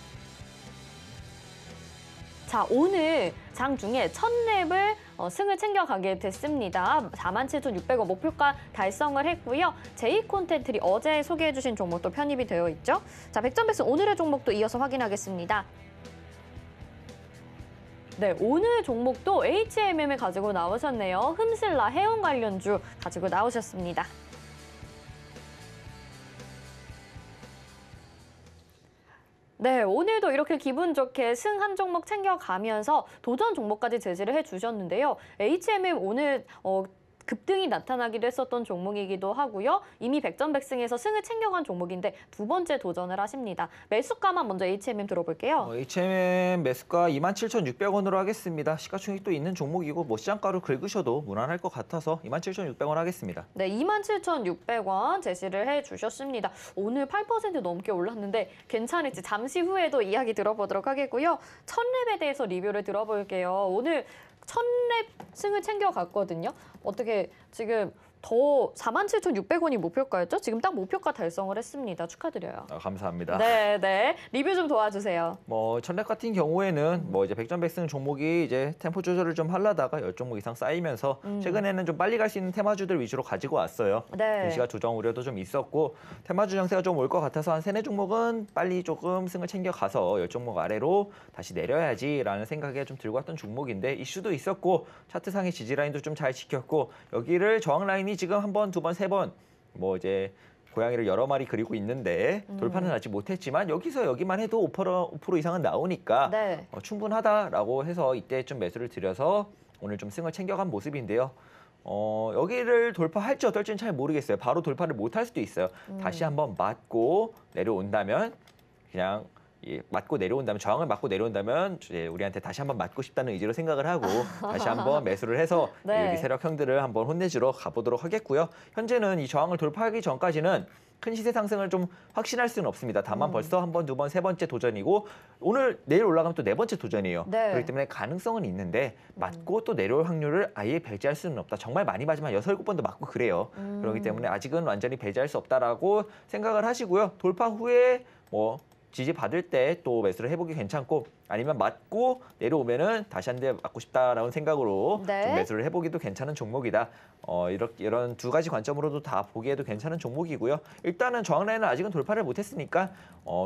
자, 오늘 장중에 첫 랩을 승을 챙겨가게 됐습니다. 47,600원 목표가 달성을 했고요. 제이콘텐트리 어제 소개해주신 종목도 편입이 되어 있죠. 자, 100점 100승 오늘의 종목도 이어서 확인하겠습니다. 네, 오늘 종목도 HMM을 가지고 나오셨네요. 흠슬라 해운 관련주 가지고 나오셨습니다. 네, 오늘도 이렇게 기분 좋게 승 한 종목 챙겨가면서 도전 종목까지 제시를 해주셨는데요. HMM 오늘 급등이 나타나기도 했었던 종목이기도 하고요. 이미 100점 100승에서 승을 챙겨간 종목인데 2번째 도전을 하십니다. 매수가만 먼저 HMM 들어볼게요. HMM 매수가 27,600원으로 하겠습니다. 시가총액도 있는 종목이고 뭐 시장가로 긁으셔도 무난할 것 같아서 27,600원 하겠습니다. 네, 27,600원 제시를 해주셨습니다. 오늘 8% 넘게 올랐는데 괜찮을지 잠시 후에도 이야기 들어보도록 하겠고요. 1000랩에 대해서 리뷰를 들어볼게요. 오늘 1000랩 승을 챙겨갔거든요. 어떻게 지금 더 47,600원이 목표가였죠? 지금 딱 목표가 달성을 했습니다. 축하드려요. 감사합니다. 네, 네. 리뷰 좀 도와주세요. 뭐 천랩 같은 경우에는 뭐 이제 100점 100승 종목이 이제 템포 조절을 좀 하려다가 10종목 이상 쌓이면서 최근에는 좀 빨리 갈 수 있는 테마주들 위주로 가지고 왔어요. 네. 시가 조정 우려도 좀 있었고 테마주 장세가 좀 올 것 같아서 한 3-4종목은 빨리 조금 승을 챙겨가서 10종목 아래로 다시 내려야지라는 생각에 좀 들고 왔던 종목인데 이슈도 있었고 차트상의 지지라인도 좀 잘 지켰고 여기를 저항 라인이 지금 한 번, 두 번, 세 번 뭐 이제 고양이를 여러 마리 그리고 있는데 돌파는 아직 못했지만 여기서 여기만 해도 5% 이상은 나오니까 네. 충분하다라고 해서 이때 좀 매수를 드려서 오늘 좀 승을 챙겨간 모습인데요. 여기를 돌파할지 어떨지는 잘 모르겠어요. 바로 돌파를 못할 수도 있어요. 다시 한번 맞고 내려온다면 그냥 맞고 내려온다면 저항을 맞고 내려온다면 이제 우리한테 다시 한번 맞고 싶다는 의지로 생각을 하고 다시 한번 매수를 해서 네. 여기 세력형들을 한번 혼내주러 가보도록 하겠고요. 현재는 이 저항을 돌파하기 전까지는 큰 시세 상승을 좀 확신할 수는 없습니다. 다만 벌써 한 번, 두 번, 세 번째 도전이고 내일 올라가면 또 네 번째 도전이에요. 네. 그렇기 때문에 가능성은 있는데 맞고 또 내려올 확률을 아예 배제할 수는 없다. 정말 많이 맞으면 6, 7번도 맞고 그래요. 그렇기 때문에 아직은 완전히 배제할 수 없다라고 생각을 하시고요. 돌파 후에 뭐 지지받을 때 또 매수를 해보기 괜찮고 아니면 맞고 내려오면은 다시 한 대 맞고 싶다라는 생각으로 네. 좀 매수를 해보기도 괜찮은 종목이다. 이런 두 가지 관점으로도 다 보기에도 괜찮은 종목이고요. 일단은 저항 라인은 아직은 돌파를 못했으니까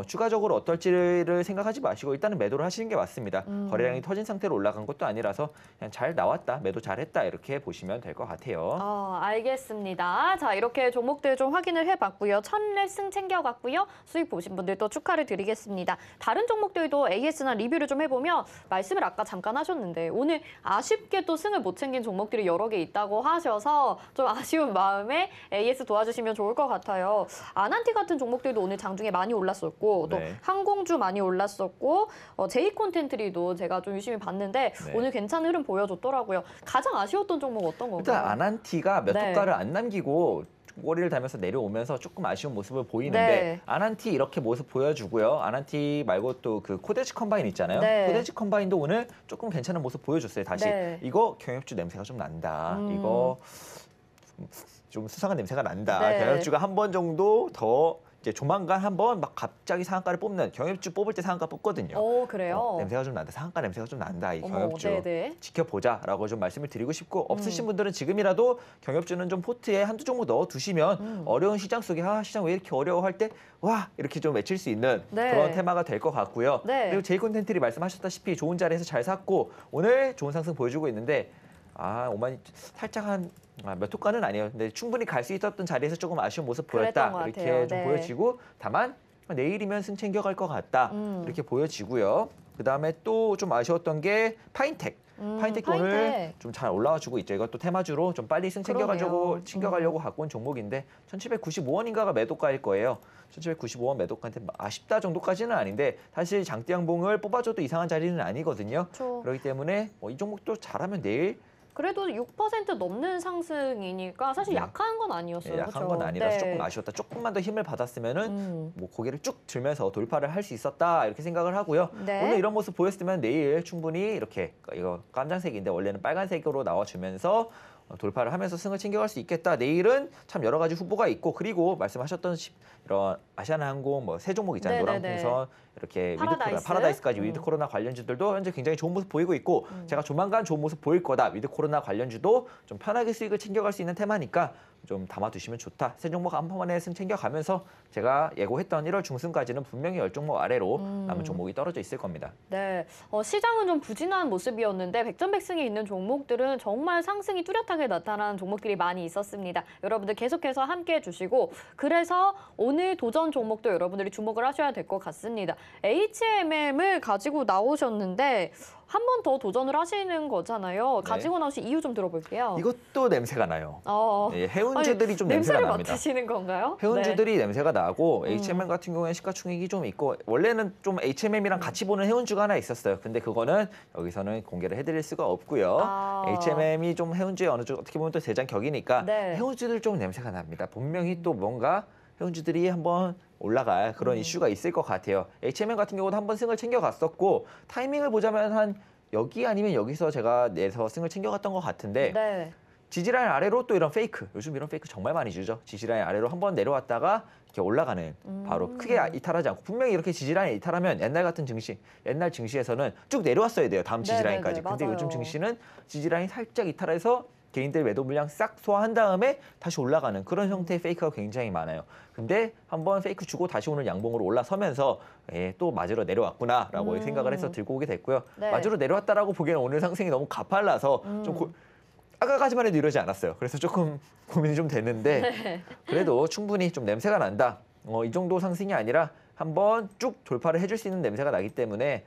추가적으로 어떨지를 생각하지 마시고 일단은 매도를 하시는 게 맞습니다. 거래량이 터진 상태로 올라간 것도 아니라서 그냥 잘 나왔다, 매도 잘했다 이렇게 보시면 될 것 같아요. 알겠습니다. 자, 이렇게 종목들 좀 확인을 해봤고요. 첫레슨 챙겨갔고요. 수익 보신 분들 또 축하를 드리겠습니다. 다른 종목들도 AS나 리뷰를 좀 해보면 말씀을 아까 잠깐 하셨는데 오늘 아쉽게 또 승을 못 챙긴 종목들이 여러 개 있다고 하셔서 좀 아쉬운 마음에 AS 도와주시면 좋을 것 같아요. 아난티 같은 종목들도 오늘 장중에 많이 올랐었고 또 네. 항공주 많이 올랐었고 제이콘텐트리도 제가 좀 유심히 봤는데 네. 오늘 괜찮은 흐름 보여줬더라고요. 가장 아쉬웠던 종목 어떤 건가요? 일단 아난티가 몇 네. 호가를 안 남기고 꼬리를 달면서 내려오면서 조금 아쉬운 모습을 보이는데 네. 아난티 이렇게 모습 보여주고요. 아난티 말고 또 그 코데지 컴바인 있잖아요. 네. 코데지 컴바인도 오늘 조금 괜찮은 모습 보여줬어요. 다시 네. 이거 경협주 냄새가 좀 난다. 이거 좀 수상한 냄새가 난다. 네. 경협주가 한 번 정도 더 이제 조만간 한번 막 갑자기 상한가를 뽑는 경협주 뽑을 때 상한가 뽑거든요. 그래요? 냄새가 좀 난다. 상한가 냄새가 좀 난다. 이 어머, 경협주 네네. 지켜보자라고 좀 말씀을 드리고 싶고 없으신 분들은 지금이라도 경협주는 좀 포트에 한두 종목 넣어두시면 어려운 시장 속에 시장 왜 이렇게 어려워할 때 와 이렇게 좀 외칠 수 있는 네. 그런 테마가 될 것 같고요. 네. 그리고 제이콘텐트리 말씀하셨다시피 좋은 자리에서 잘 샀고 오늘 좋은 상승 보여주고 있는데 오만이 살짝 한 몇 호가는 아니에요. 근데 충분히 갈 수 있었던 자리에서 조금 아쉬운 모습 그랬던 보였다. 것 이렇게 같아요. 좀 네. 보여지고 다만 내일이면 승 챙겨갈 것 같다. 이렇게 보여지고요. 그다음에 또 좀 아쉬웠던 게 파인텍. 파인텍도 오늘 파인텍. 좀 잘 올라와주고 있죠. 이것도 테마주로 좀 빨리 승 챙겨가지고 그러네요. 챙겨가려고 갖고 온 종목인데 1,795원인가가 매도가일 거예요. 1,795원 매도가인데 아쉽다 정도까지는 아닌데 사실 장대 양봉을 뽑아줘도 이상한 자리는 아니거든요. 그렇죠. 그렇기 때문에 이 종목도 잘하면 내일 그래도 6% 넘는 상승이니까 사실 네. 약한 건 아니었어요. 약한 그렇죠? 건 아니라서 네. 조금 아쉬웠다. 조금만 더 힘을 받았으면은 뭐 고개를 쭉 들면서 돌파를 할 수 있었다 이렇게 생각을 하고요. 네. 오늘 이런 모습 보였으면 내일 충분히 이렇게 이거 깜장색인데 원래는 빨간색으로 나와주면서 돌파를 하면서 승을 챙겨갈 수 있겠다. 내일은 참 여러 가지 후보가 있고 그리고 말씀하셨던 이런 아시아나항공 뭐 세 종목 있잖아요. 네네네. 노랑풍선 이렇게 파라다이스. 파라다이스까지 위드 코로나 관련주들도 현재 굉장히 좋은 모습 보이고 있고 제가 조만간 좋은 모습 보일 거다. 위드 코로나 관련주도 좀 편하게 수익을 챙겨갈 수 있는 테마니까 좀 담아두시면 좋다. 세 종목 한 번에 승 챙겨가면서 제가 예고했던 1월 중순까지는 분명히 10종목 아래로 남은 종목이 떨어져 있을 겁니다. 네, 시장은 좀 부진한 모습이었는데 백전백승에 있는 종목들은 정말 상승이 뚜렷하게 나타나는 종목들이 많이 있었습니다. 여러분들 계속해서 함께해 주시고 그래서 오늘 도전 종목도 여러분들이 주목을 하셔야 될 것 같습니다. HMM을 가지고 나오셨는데 한 번 더 도전을 하시는 거잖아요. 네. 가지고 나오신 이유 좀 들어볼게요. 이것도 냄새가 나요. 네, 해운주들이 좀 냄새가 냄새를 납니다. 맡으시는 건가요? 해운주들이 냄새가 나고 HMM 같은 경우에는 시가총액이 좀 있고 원래는 좀 HMM이랑 같이 보는 해운주가 하나 있었어요. 근데 그거는 여기서는 공개를 해드릴 수가 없고요. HMM이 좀 해운주의 어느 쪽 어떻게 보면 또 대장 격이니까 네. 해운주들 좀 냄새가 납니다. 분명히 또 뭔가 해운주들이 한번 올라갈 그런 이슈가 있을 것 같아요. HMM 같은 경우도 한번 승을 챙겨갔었고 타이밍을 보자면 한 여기 아니면 여기서 제가 내서 승을 챙겨갔던 것 같은데 네. 지지라인 아래로 또 이런 페이크, 요즘 이런 페이크 정말 많이 주죠. 지지라인 아래로 한번 내려왔다가 이렇게 올라가는 바로 크게 이탈하지 않고 분명히 이렇게 지지라인 이탈하면 옛날 같은 증시, 옛날 증시에서는 쭉 내려왔어야 돼요. 다음 지지라인까지. 네네네, 근데 맞아요. 요즘 증시는 지지라인 살짝 이탈해서 개인들 매도 물량 싹 소화한 다음에 다시 올라가는 그런 형태의 페이크가 굉장히 많아요. 근데 한번 페이크 주고 다시 오늘 양봉으로 올라서면서 또 맞으러 내려왔구나라고 생각을 해서 들고 오게 됐고요. 네. 맞으러 내려왔다라고 보기에는 오늘 상승이 너무 가팔라서 좀 아까까지만 해도 이러지 않았어요. 그래서 조금 고민이 좀 됐는데 네. 그래도 충분히 좀 냄새가 난다. 이 정도 상승이 아니라 한번 쭉 돌파를 해줄 수 있는 냄새가 나기 때문에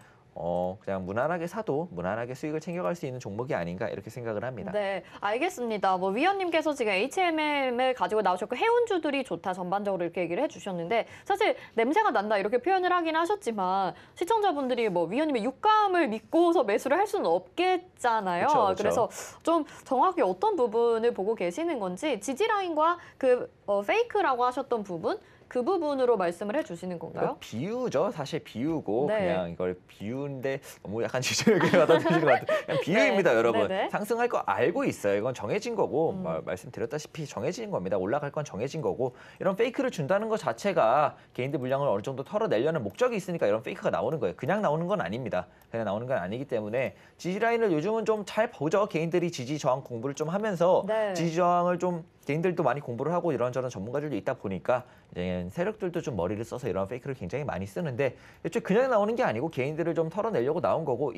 그냥 무난하게 사도 무난하게 수익을 챙겨갈 수 있는 종목이 아닌가 이렇게 생각을 합니다. 네, 알겠습니다. 뭐 위원님께서 지금 HMM을 가지고 나오셨고 해운주들이 좋다 전반적으로 이렇게 얘기를 해주셨는데 사실 냄새가 난다 이렇게 표현을 하긴 하셨지만 시청자분들이 뭐 위원님의 육감을 믿고서 매수를 할 수는 없겠잖아요. 그쵸, 그쵸. 그래서 좀 정확히 어떤 부분을 보고 계시는 건지 지지라인과 그 페이크라고 하셨던 부분 그 부분으로 말씀을 해주시는 건가요? 이거 비유죠. 사실 비유고 네. 그냥 이걸 비유인데 너무 약간 지적하게 받아들이는 것 같아요. 그냥 비유입니다, 네. 여러분. 네네. 상승할 거 알고 있어요. 이건 정해진 거고 말씀드렸다시피 정해진 겁니다. 올라갈 건 정해진 거고 이런 페이크를 준다는 것 자체가 개인들 물량을 어느 정도 털어내려는 목적이 있으니까 이런 페이크가 나오는 거예요. 그냥 나오는 건 아닙니다. 그냥 나오는 건 아니기 때문에 지지 라인을 요즘은 좀 잘 보죠. 개인들이 지지 저항 공부를 좀 하면서 네. 지지 저항을 좀 개인들도 많이 공부를 하고 이런저런 전문가들도 있다 보니까 이제 세력들도 좀 머리를 써서 이런 페이크를 굉장히 많이 쓰는데 애초에 그냥 나오는 게 아니고 개인들을 좀 털어내려고 나온 거고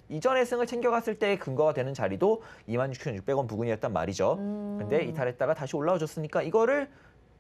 이전의 승을 챙겨갔을 때의 근거가 되는 자리도 26,600원 부근이었단 말이죠. 근데 이탈했다가 다시 올라와줬으니까 이거를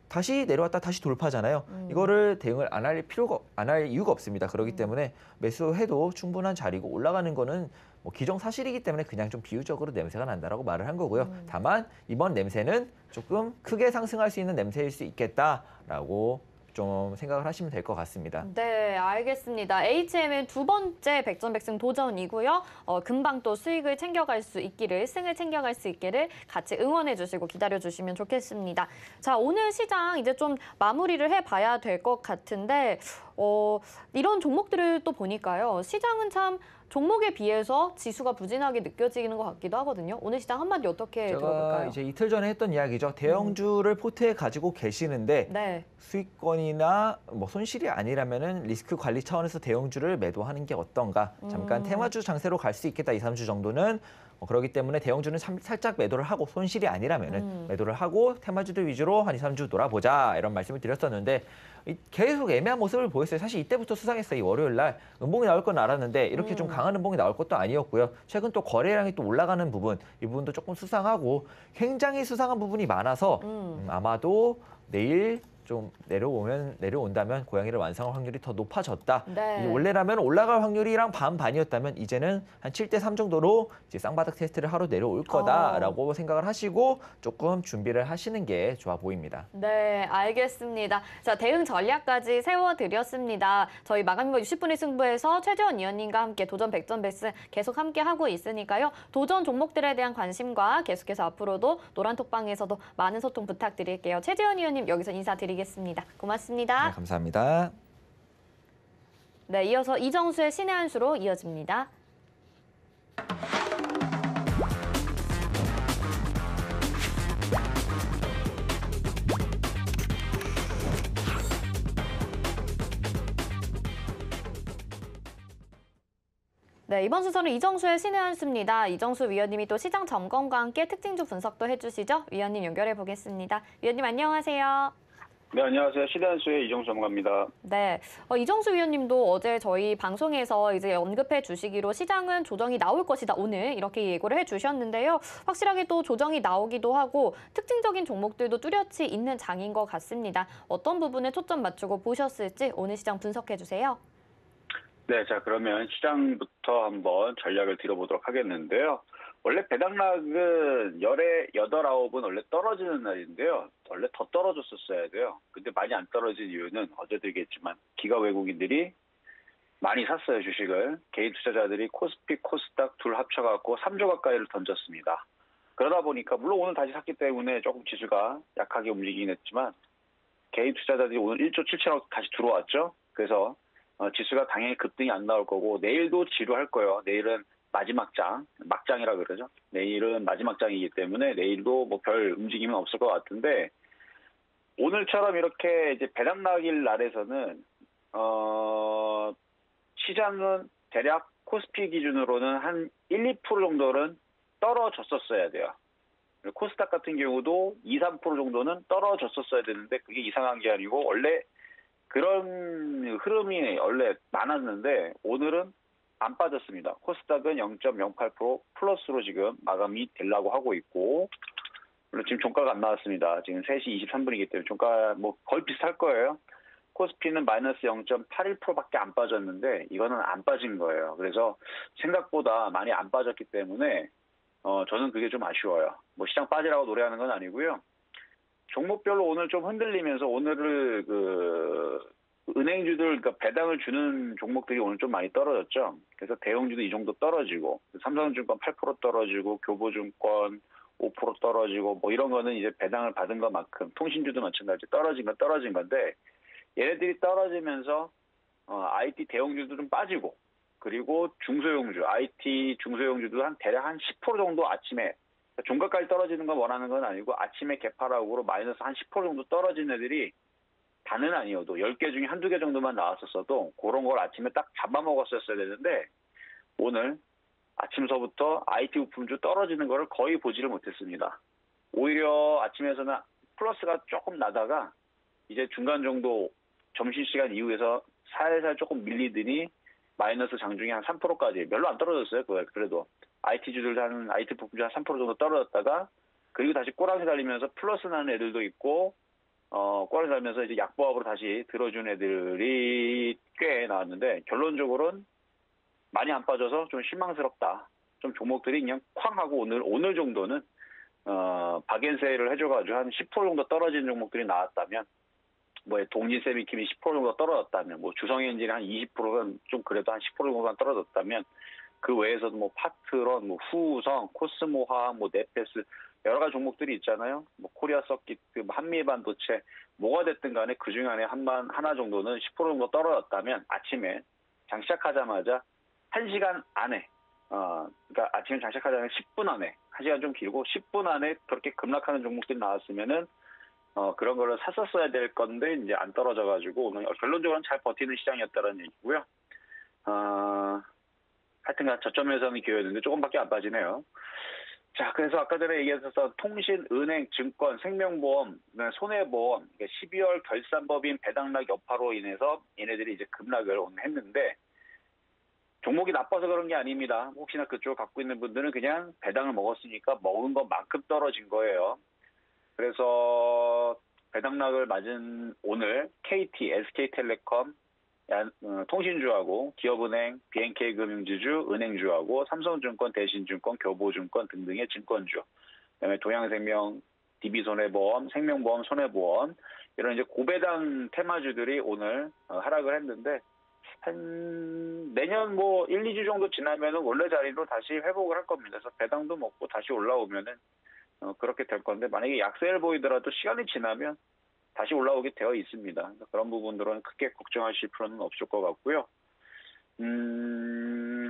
다시 내려왔다 다시 돌파잖아요. 이거를 대응을 안 할 이유가 없습니다. 그렇기 때문에 매수해도 충분한 자리고 올라가는 거는 뭐 기정사실이기 때문에 그냥 좀 비유적으로 냄새가 난다라고 말을 한 거고요. 다만 이번 냄새는 조금 크게 상승할 수 있는 냄새일 수 있겠다라고 좀 생각을 하시면 될 것 같습니다. 네, 알겠습니다. HM은 두 번째 백전백승 도전이고요. 금방 또 수익을 챙겨갈 수 있기를, 승을 챙겨갈 수 있기를 같이 응원해 주시고 기다려 주시면 좋겠습니다. 자, 오늘 시장 이제 좀 마무리를 해봐야 될 것 같은데 이런 종목들을 또 보니까요. 시장은 참 종목에 비해서 지수가 부진하게 느껴지는 것 같기도 하거든요. 오늘 시장 한마디 어떻게 제가 들어볼까요? 이제 이틀 전에 했던 이야기죠. 대형주를 포트에 가지고 계시는데 네. 수익권이나 뭐 손실이 아니라면은 리스크 관리 차원에서 대형주를 매도하는 게 어떤가. 잠깐 테마주 장세로 갈 수 있겠다. 2, 3주 정도는. 그렇기 때문에 대형주는 살짝 매도를 하고 손실이 아니라면은 매도를 하고 테마주들 위주로 한 2, 3주 놀아보자 이런 말씀을 드렸었는데 계속 애매한 모습을 보였어요. 사실 이때부터 수상했어요. 이 월요일 날 음봉이 나올 건 알았는데 이렇게 좀 강한 음봉이 나올 것도 아니었고요. 최근 또 거래량이 또 올라가는 부분 이 부분도 조금 수상하고 굉장히 수상한 부분이 많아서 아마도 내일 좀 내려온다면 고양이를 완성할 확률이 더 높아졌다. 네. 원래라면 올라갈 확률이랑 반반이었다면 이제는 한 7대3 정도로 이제 쌍바닥 테스트를 하러 내려올 거다라고 생각을 하시고 조금 준비를 하시는 게 좋아 보입니다. 네, 알겠습니다. 자, 대응 전략까지 세워드렸습니다. 저희 마감인과 60분의 승부에서 최재원 위원님과 함께 도전 백전백승 계속 함께 하고 있으니까요. 도전 종목들에 대한 관심과 계속해서 앞으로도 노란톡방에서도 많은 소통 부탁드릴게요. 최재원 위원님 여기서 인사드리겠습니다. 고맙습니다. 네, 감사합니다. 네, 이어서 이정수의 신의 한 수로 이어집니다. 네, 이번 순서는 이정수의 신의 한 수입니다. 이정수 위원님이 또 시장 점검과 함께 특징주 분석도 해주시죠. 위원님 연결해 보겠습니다. 위원님 안녕하세요. 네, 안녕하세요. 시대한수의 이정수 전문가입니다. 네, 이정수 위원님도 어제 저희 방송에서 이제 언급해 주시기로 시장은 조정이 나올 것이다 오늘 이렇게 예고를 해주셨는데요. 확실하게 또 조정이 나오기도 하고 특징적인 종목들도 뚜렷이 있는 장인 것 같습니다. 어떤 부분에 초점 맞추고 보셨을지 오늘 시장 분석해 주세요. 네, 자 그러면 시장부터 한번 전략을 드려보도록 하겠는데요. 원래 배당락은 열에 8, 9은 원래 떨어지는 날인데요. 원래 더 떨어졌었어야 돼요. 근데 많이 안 떨어진 이유는 어제도 얘기했지만 기가 외국인들이 많이 샀어요, 주식을. 개인 투자자들이 코스피, 코스닥 둘 합쳐갖고 3조 가까이를 던졌습니다. 그러다 보니까 물론 오늘 다시 샀기 때문에 조금 지수가 약하게 움직이긴 했지만 개인 투자자들이 오늘 1조 7천억 다시 들어왔죠. 그래서 지수가 당연히 급등이 안 나올 거고 내일도 지루할 거예요. 내일은 마지막 장, 막장이라 그러죠. 내일은 마지막 장이기 때문에 내일도 뭐 별 움직임은 없을 것 같은데 오늘처럼 이렇게 이제 배당락일 날에서는 시장은 대략 코스피 기준으로는 한 1, 2% 정도는 떨어졌었어야 돼요. 코스닥 같은 경우도 2, 3% 정도는 떨어졌었어야 되는데 그게 이상한 게 아니고 원래 그런 흐름이 원래 많았는데 오늘은 안 빠졌습니다. 코스닥은 0.08% 플러스로 지금 마감이 되려고 하고 있고 물론 지금 종가가 안 나왔습니다. 지금 3시 23분이기 때문에 종가 뭐 거의 비슷할 거예요. 코스피는 마이너스 0.81%밖에 안 빠졌는데 이거는 안 빠진 거예요. 그래서 생각보다 많이 안 빠졌기 때문에 저는 그게 좀 아쉬워요. 뭐 시장 빠지라고 노래하는 건 아니고요. 종목별로 오늘 좀 흔들리면서 오늘을 은행주들, 그러니까 배당을 주는 종목들이 오늘 좀 많이 떨어졌죠. 그래서 대형주도 이 정도 떨어지고, 삼성증권 8% 떨어지고, 교보증권 5% 떨어지고, 뭐 이런 거는 이제 배당을 받은 것만큼, 통신주도 마찬가지 떨어진 건 떨어진 건데, 얘네들이 떨어지면서, IT 대형주도 좀 빠지고, 그리고 중소형주, IT 중소형주도 대략 한 10% 정도 아침에, 종가까지 떨어지는 건 원하는 건 아니고, 아침에 개파락으로 마이너스 한 10% 정도 떨어진 애들이 다는 아니어도 10개 중에 한두 개 정도만 나왔었어도 그런 걸 아침에 딱 잡아먹었었어야 되는데 오늘 아침서부터 IT 부품주 떨어지는 거를 거의 보지를 못했습니다. 오히려 아침에서는 플러스가 조금 나다가 이제 중간 정도 점심시간 이후에서 살살 조금 밀리더니 마이너스 장중에 한 3%까지 별로 안 떨어졌어요. 그래도 IT주들 IT 부품주 한 3% 정도 떨어졌다가 그리고 다시 꼬랑이 달리면서 플러스 나는 애들도 있고 꼬랑이 달면서 이제 약보합으로 다시 들어준 애들이 꽤 나왔는데 결론적으로는 많이 안 빠져서 좀 실망스럽다. 좀 종목들이 그냥 쾅 하고 오늘 정도는 박앤세일을 해줘가지고 한 10% 정도 떨어진 종목들이 나왔다면 뭐 동진세미킴이 10% 정도 떨어졌다면 뭐 주성엔진이 한 20%는 좀 그래도 한 10% 정도만 떨어졌다면 그 외에서도 뭐 파트런, 뭐 후성, 코스모화학, 뭐 네페스 여러 가지 종목들이 있잖아요. 뭐 코리아 서킷, 한미반도체 뭐가 됐든 간에 그 중에 하나 정도는 10% 정도 떨어졌다면 아침에 장 시작하자마자 1시간 안에 그러니까 아침에 장 시작하자마자 10분 안에 1시간 좀 길고 10분 안에 그렇게 급락하는 종목들이 나왔으면은 그런 거를 샀었어야 될 건데 이제 안 떨어져가지고 오늘 결론적으로는 잘 버티는 시장이었다는 얘기고요. 하여튼간 저점에서는 기회였는데 조금밖에 안 빠지네요. 자, 그래서 아까 전에 얘기했었던 통신, 은행, 증권, 생명보험, 손해보험, 12월 결산법인 배당락 여파로 인해서 얘네들이 이제 급락을 오늘 했는데 종목이 나빠서 그런 게 아닙니다. 혹시나 그쪽 갖고 있는 분들은 그냥 배당을 먹었으니까 먹은 것만큼 떨어진 거예요. 그래서 배당락을 맞은 오늘 KT, SK텔레콤, 통신주하고 기업은행, BNK금융지주, 은행주하고 삼성증권, 대신증권, 교보증권 등등의 증권주, 그다음에 동양생명, DB손해보험, 생명보험, 손해보험 이런 이제 고배당 테마주들이 오늘 하락을 했는데 한 내년 뭐 1, 2주 정도 지나면은 원래 자리로 다시 회복을 할 겁니다. 그래서 배당도 먹고 다시 올라오면은 그렇게 될 건데 만약에 약세를 보이더라도 시간이 지나면 다시 올라오게 되어 있습니다. 그런 부분들은 크게 걱정하실 필요는 없을 것 같고요.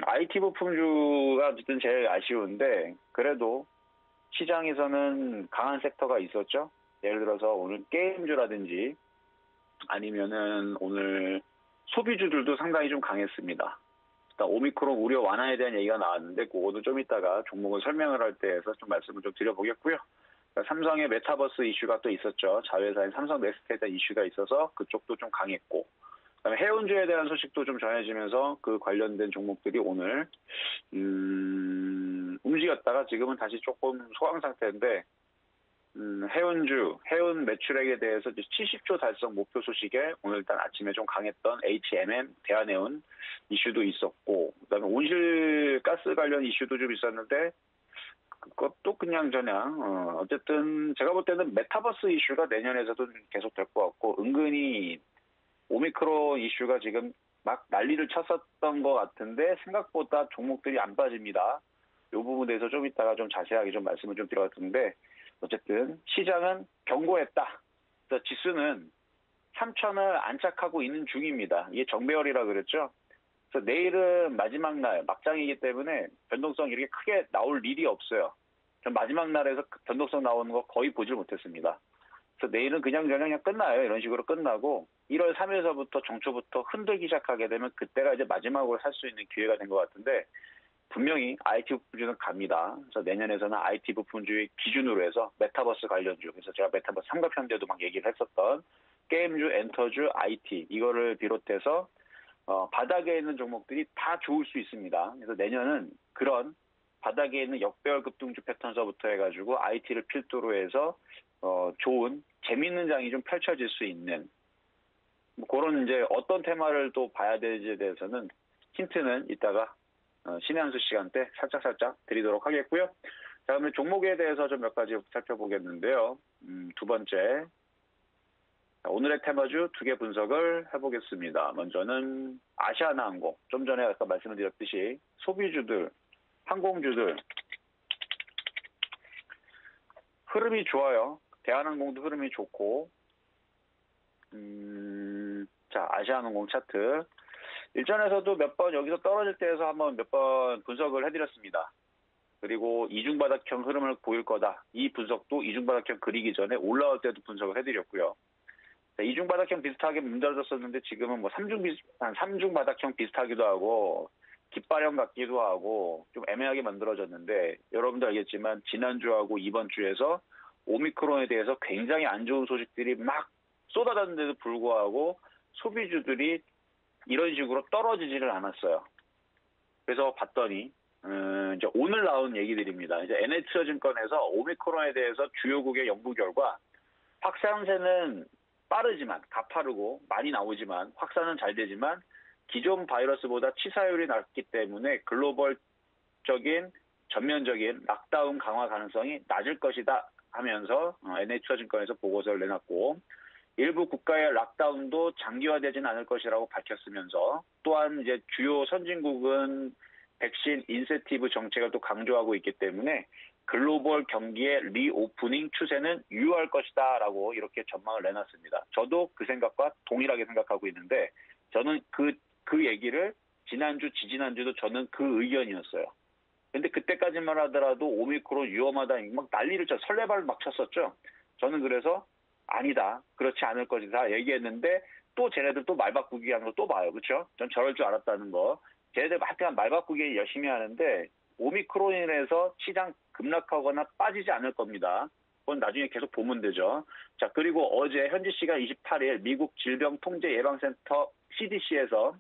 IT 부품주가 어쨌든 제일 아쉬운데 그래도 시장에서는 강한 섹터가 있었죠. 예를 들어서 오늘 게임주라든지 아니면은 오늘 소비주들도 상당히 좀 강했습니다. 오미크론 우려 완화에 대한 얘기가 나왔는데 그거도 좀 이따가 종목을 설명을 할 때에서 좀 말씀을 좀 드려보겠고요. 삼성의 메타버스 이슈가 또 있었죠. 자회사인 삼성 넥스트에 대한 이슈가 있어서 그쪽도 좀 강했고 그다음에 해운주에 대한 소식도 좀 전해지면서 그 관련된 종목들이 오늘 움직였다가 지금은 다시 조금 소강 상태인데 해운 매출액에 대해서 70조 달성 목표 소식에 오늘 일단 아침에 좀 강했던 HMM, 대한해운 이슈도 있었고 그다음에 온실가스 관련 이슈도 좀 있었는데 그것도 그냥 어쨌든 제가 볼 때는 메타버스 이슈가 내년에서도 계속 될 것 같고 은근히 오미크론 이슈가 지금 막 난리를 쳤었던 것 같은데 생각보다 종목들이 안 빠집니다. 이 부분에 대해서 좀 이따가 좀 자세하게 좀 말씀을 좀 드렸는데 어쨌든 시장은 경고했다. 그래서 지수는 3,000을 안착하고 있는 중입니다. 이게 정배열이라 그랬죠. 그래서 내일은 마지막 날 막장이기 때문에 변동성 이렇게 크게 나올 일이 없어요. 전 마지막 날에서 변동성 나오는 거 거의 보질 못했습니다. 그래서 내일은 그냥 끝나요. 이런 식으로 끝나고 1월 3일서부터 정초부터 흔들기 시작하게 되면 그때가 이제 마지막으로 살 수 있는 기회가 된 것 같은데 분명히 IT 부품주는 갑니다. 그래서 내년에서는 IT 부품주의 기준으로 해서 메타버스 관련주, 그래서 제가 메타버스 삼각형 때도 막 얘기를 했었던 게임주, 엔터주, IT 이거를 비롯해서 바닥에 있는 종목들이 다 좋을 수 있습니다. 그래서 내년은 그런 바닥에 있는 역배열 급등주 패턴서부터 해가지고 IT를 필두로 해서 좋은 재밌는 장이 좀 펼쳐질 수 있는 뭐 그런 이제 어떤 테마를 또 봐야 되는지에 대해서는 힌트는 이따가 신의 한수 시간 때 살짝 드리도록 하겠고요. 자, 그러면 종목에 대해서 좀 몇 가지 살펴보겠는데요. 두 번째. 자, 오늘의 테마주 2개 분석을 해보겠습니다. 먼저는 아시아나항공. 좀 전에 아까 말씀을 드렸듯이 소비주들, 항공주들 흐름이 좋아요. 대한항공도 흐름이 좋고. 자, 아시아나항공 차트. 일전에서도 몇 번 여기서 떨어질 때에서 한번 몇 번 분석을 해드렸습니다. 그리고 이중바닥형 흐름을 보일 거다. 이 분석도 이중바닥형 그리기 전에 올라올 때도 분석을 해드렸고요. 이중바닥형 비슷하게 문드러졌었는데 지금은 뭐 삼중바닥형 비슷하기도 하고 깃발형 같기도 하고 좀 애매하게 만들어졌는데 여러분도 알겠지만 지난주하고 이번 주에서 오미크론에 대해서 굉장히 안 좋은 소식들이 막 쏟아졌는데도 불구하고 소비주들이 이런 식으로 떨어지지를 않았어요. 그래서 봤더니 이제 오늘 나온 얘기들입니다. 이제 NH투자증권에서 오미크론에 대해서 주요국의 연구 결과 확산세는 빠르지만 가파르고 많이 나오지만 확산은 잘 되지만 기존 바이러스보다 치사율이 낮기 때문에 글로벌적인 전면적인 락다운 강화 가능성이 낮을 것이다 하면서 NH투자증권에서 보고서를 내놨고 일부 국가의 락다운도 장기화되지는 않을 것이라고 밝혔으면서 또한 이제 주요 선진국은 백신 인센티브 정책을 또 강조하고 있기 때문에 글로벌 경기의 리오프닝 추세는 유효할 것이다라고 이렇게 전망을 내놨습니다. 저도 그 생각과 동일하게 생각하고 있는데 저는 그 얘기를 지난주, 지지난주도 저는 그 의견이었어요. 근데 그때까지만 하더라도 오미크론 위험하다 막 난리를 설레발 막 쳤었죠. 저는 그래서 아니다. 그렇지 않을 것이다 얘기했는데 또 쟤네들 또 말 바꾸기 하는 거 또 봐요. 그렇죠? 전 저럴 줄 알았다는 거. 쟤네들 하여튼 말 바꾸기 열심히 하는데 오미크론에 인해서 시장 급락하거나 빠지지 않을 겁니다. 그건 나중에 계속 보면 되죠. 자, 그리고 어제 현지 시간 28일 미국 질병통제예방센터 CDC에서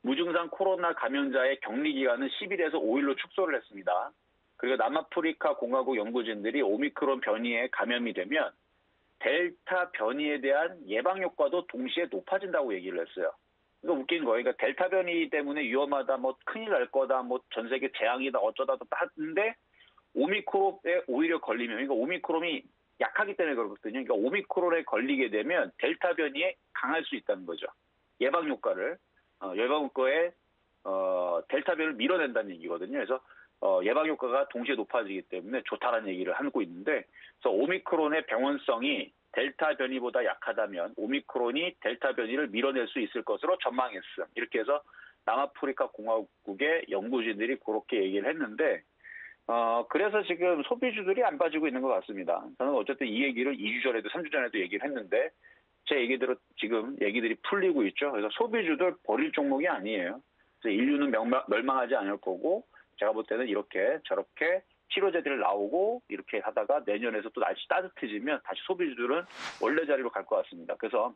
무증상 코로나 감염자의 격리 기간은 10일에서 5일로 축소를 했습니다. 그리고 남아프리카 공화국 연구진들이 오미크론 변이에 감염이 되면 델타 변이에 대한 예방 효과도 동시에 높아진다고 얘기를 했어요. 이거 웃긴 거예요. 그러니까 델타 변이 때문에 위험하다, 뭐 큰일 날 거다, 뭐 전 세계 재앙이다, 어쩌다 하는데 오미크론에 오히려 걸리면, 그러니까 오미크론이 약하기 때문에 그렇거든요. 그러니까 오미크론에 걸리게 되면 델타 변이에 강할 수 있다는 거죠. 예방 효과를 예방 효과에 델타 변이를 밀어낸다는 얘기거든요. 그래서 예방 효과가 동시에 높아지기 때문에 좋다라는 얘기를 하고 있는데, 그래서 오미크론의 병원성이 델타 변이보다 약하다면 오미크론이 델타 변이를 밀어낼 수 있을 것으로 전망했음. 이렇게 해서 남아프리카 공화국의 연구진들이 그렇게 얘기를 했는데, 그래서 지금 소비주들이 안 빠지고 있는 것 같습니다. 저는 어쨌든 이 얘기를 2주 전에도 3주 전에도 얘기를 했는데, 제 얘기대로 지금 얘기들이 풀리고 있죠. 그래서 소비주들 버릴 종목이 아니에요. 그래서 인류는 멸망하지 않을 거고, 제가 볼 때는 이렇게 저렇게 치료제들이 나오고 이렇게 하다가 내년에서 또 날씨 따뜻해지면 다시 소비주들은 원래 자리로 갈 것 같습니다. 그래서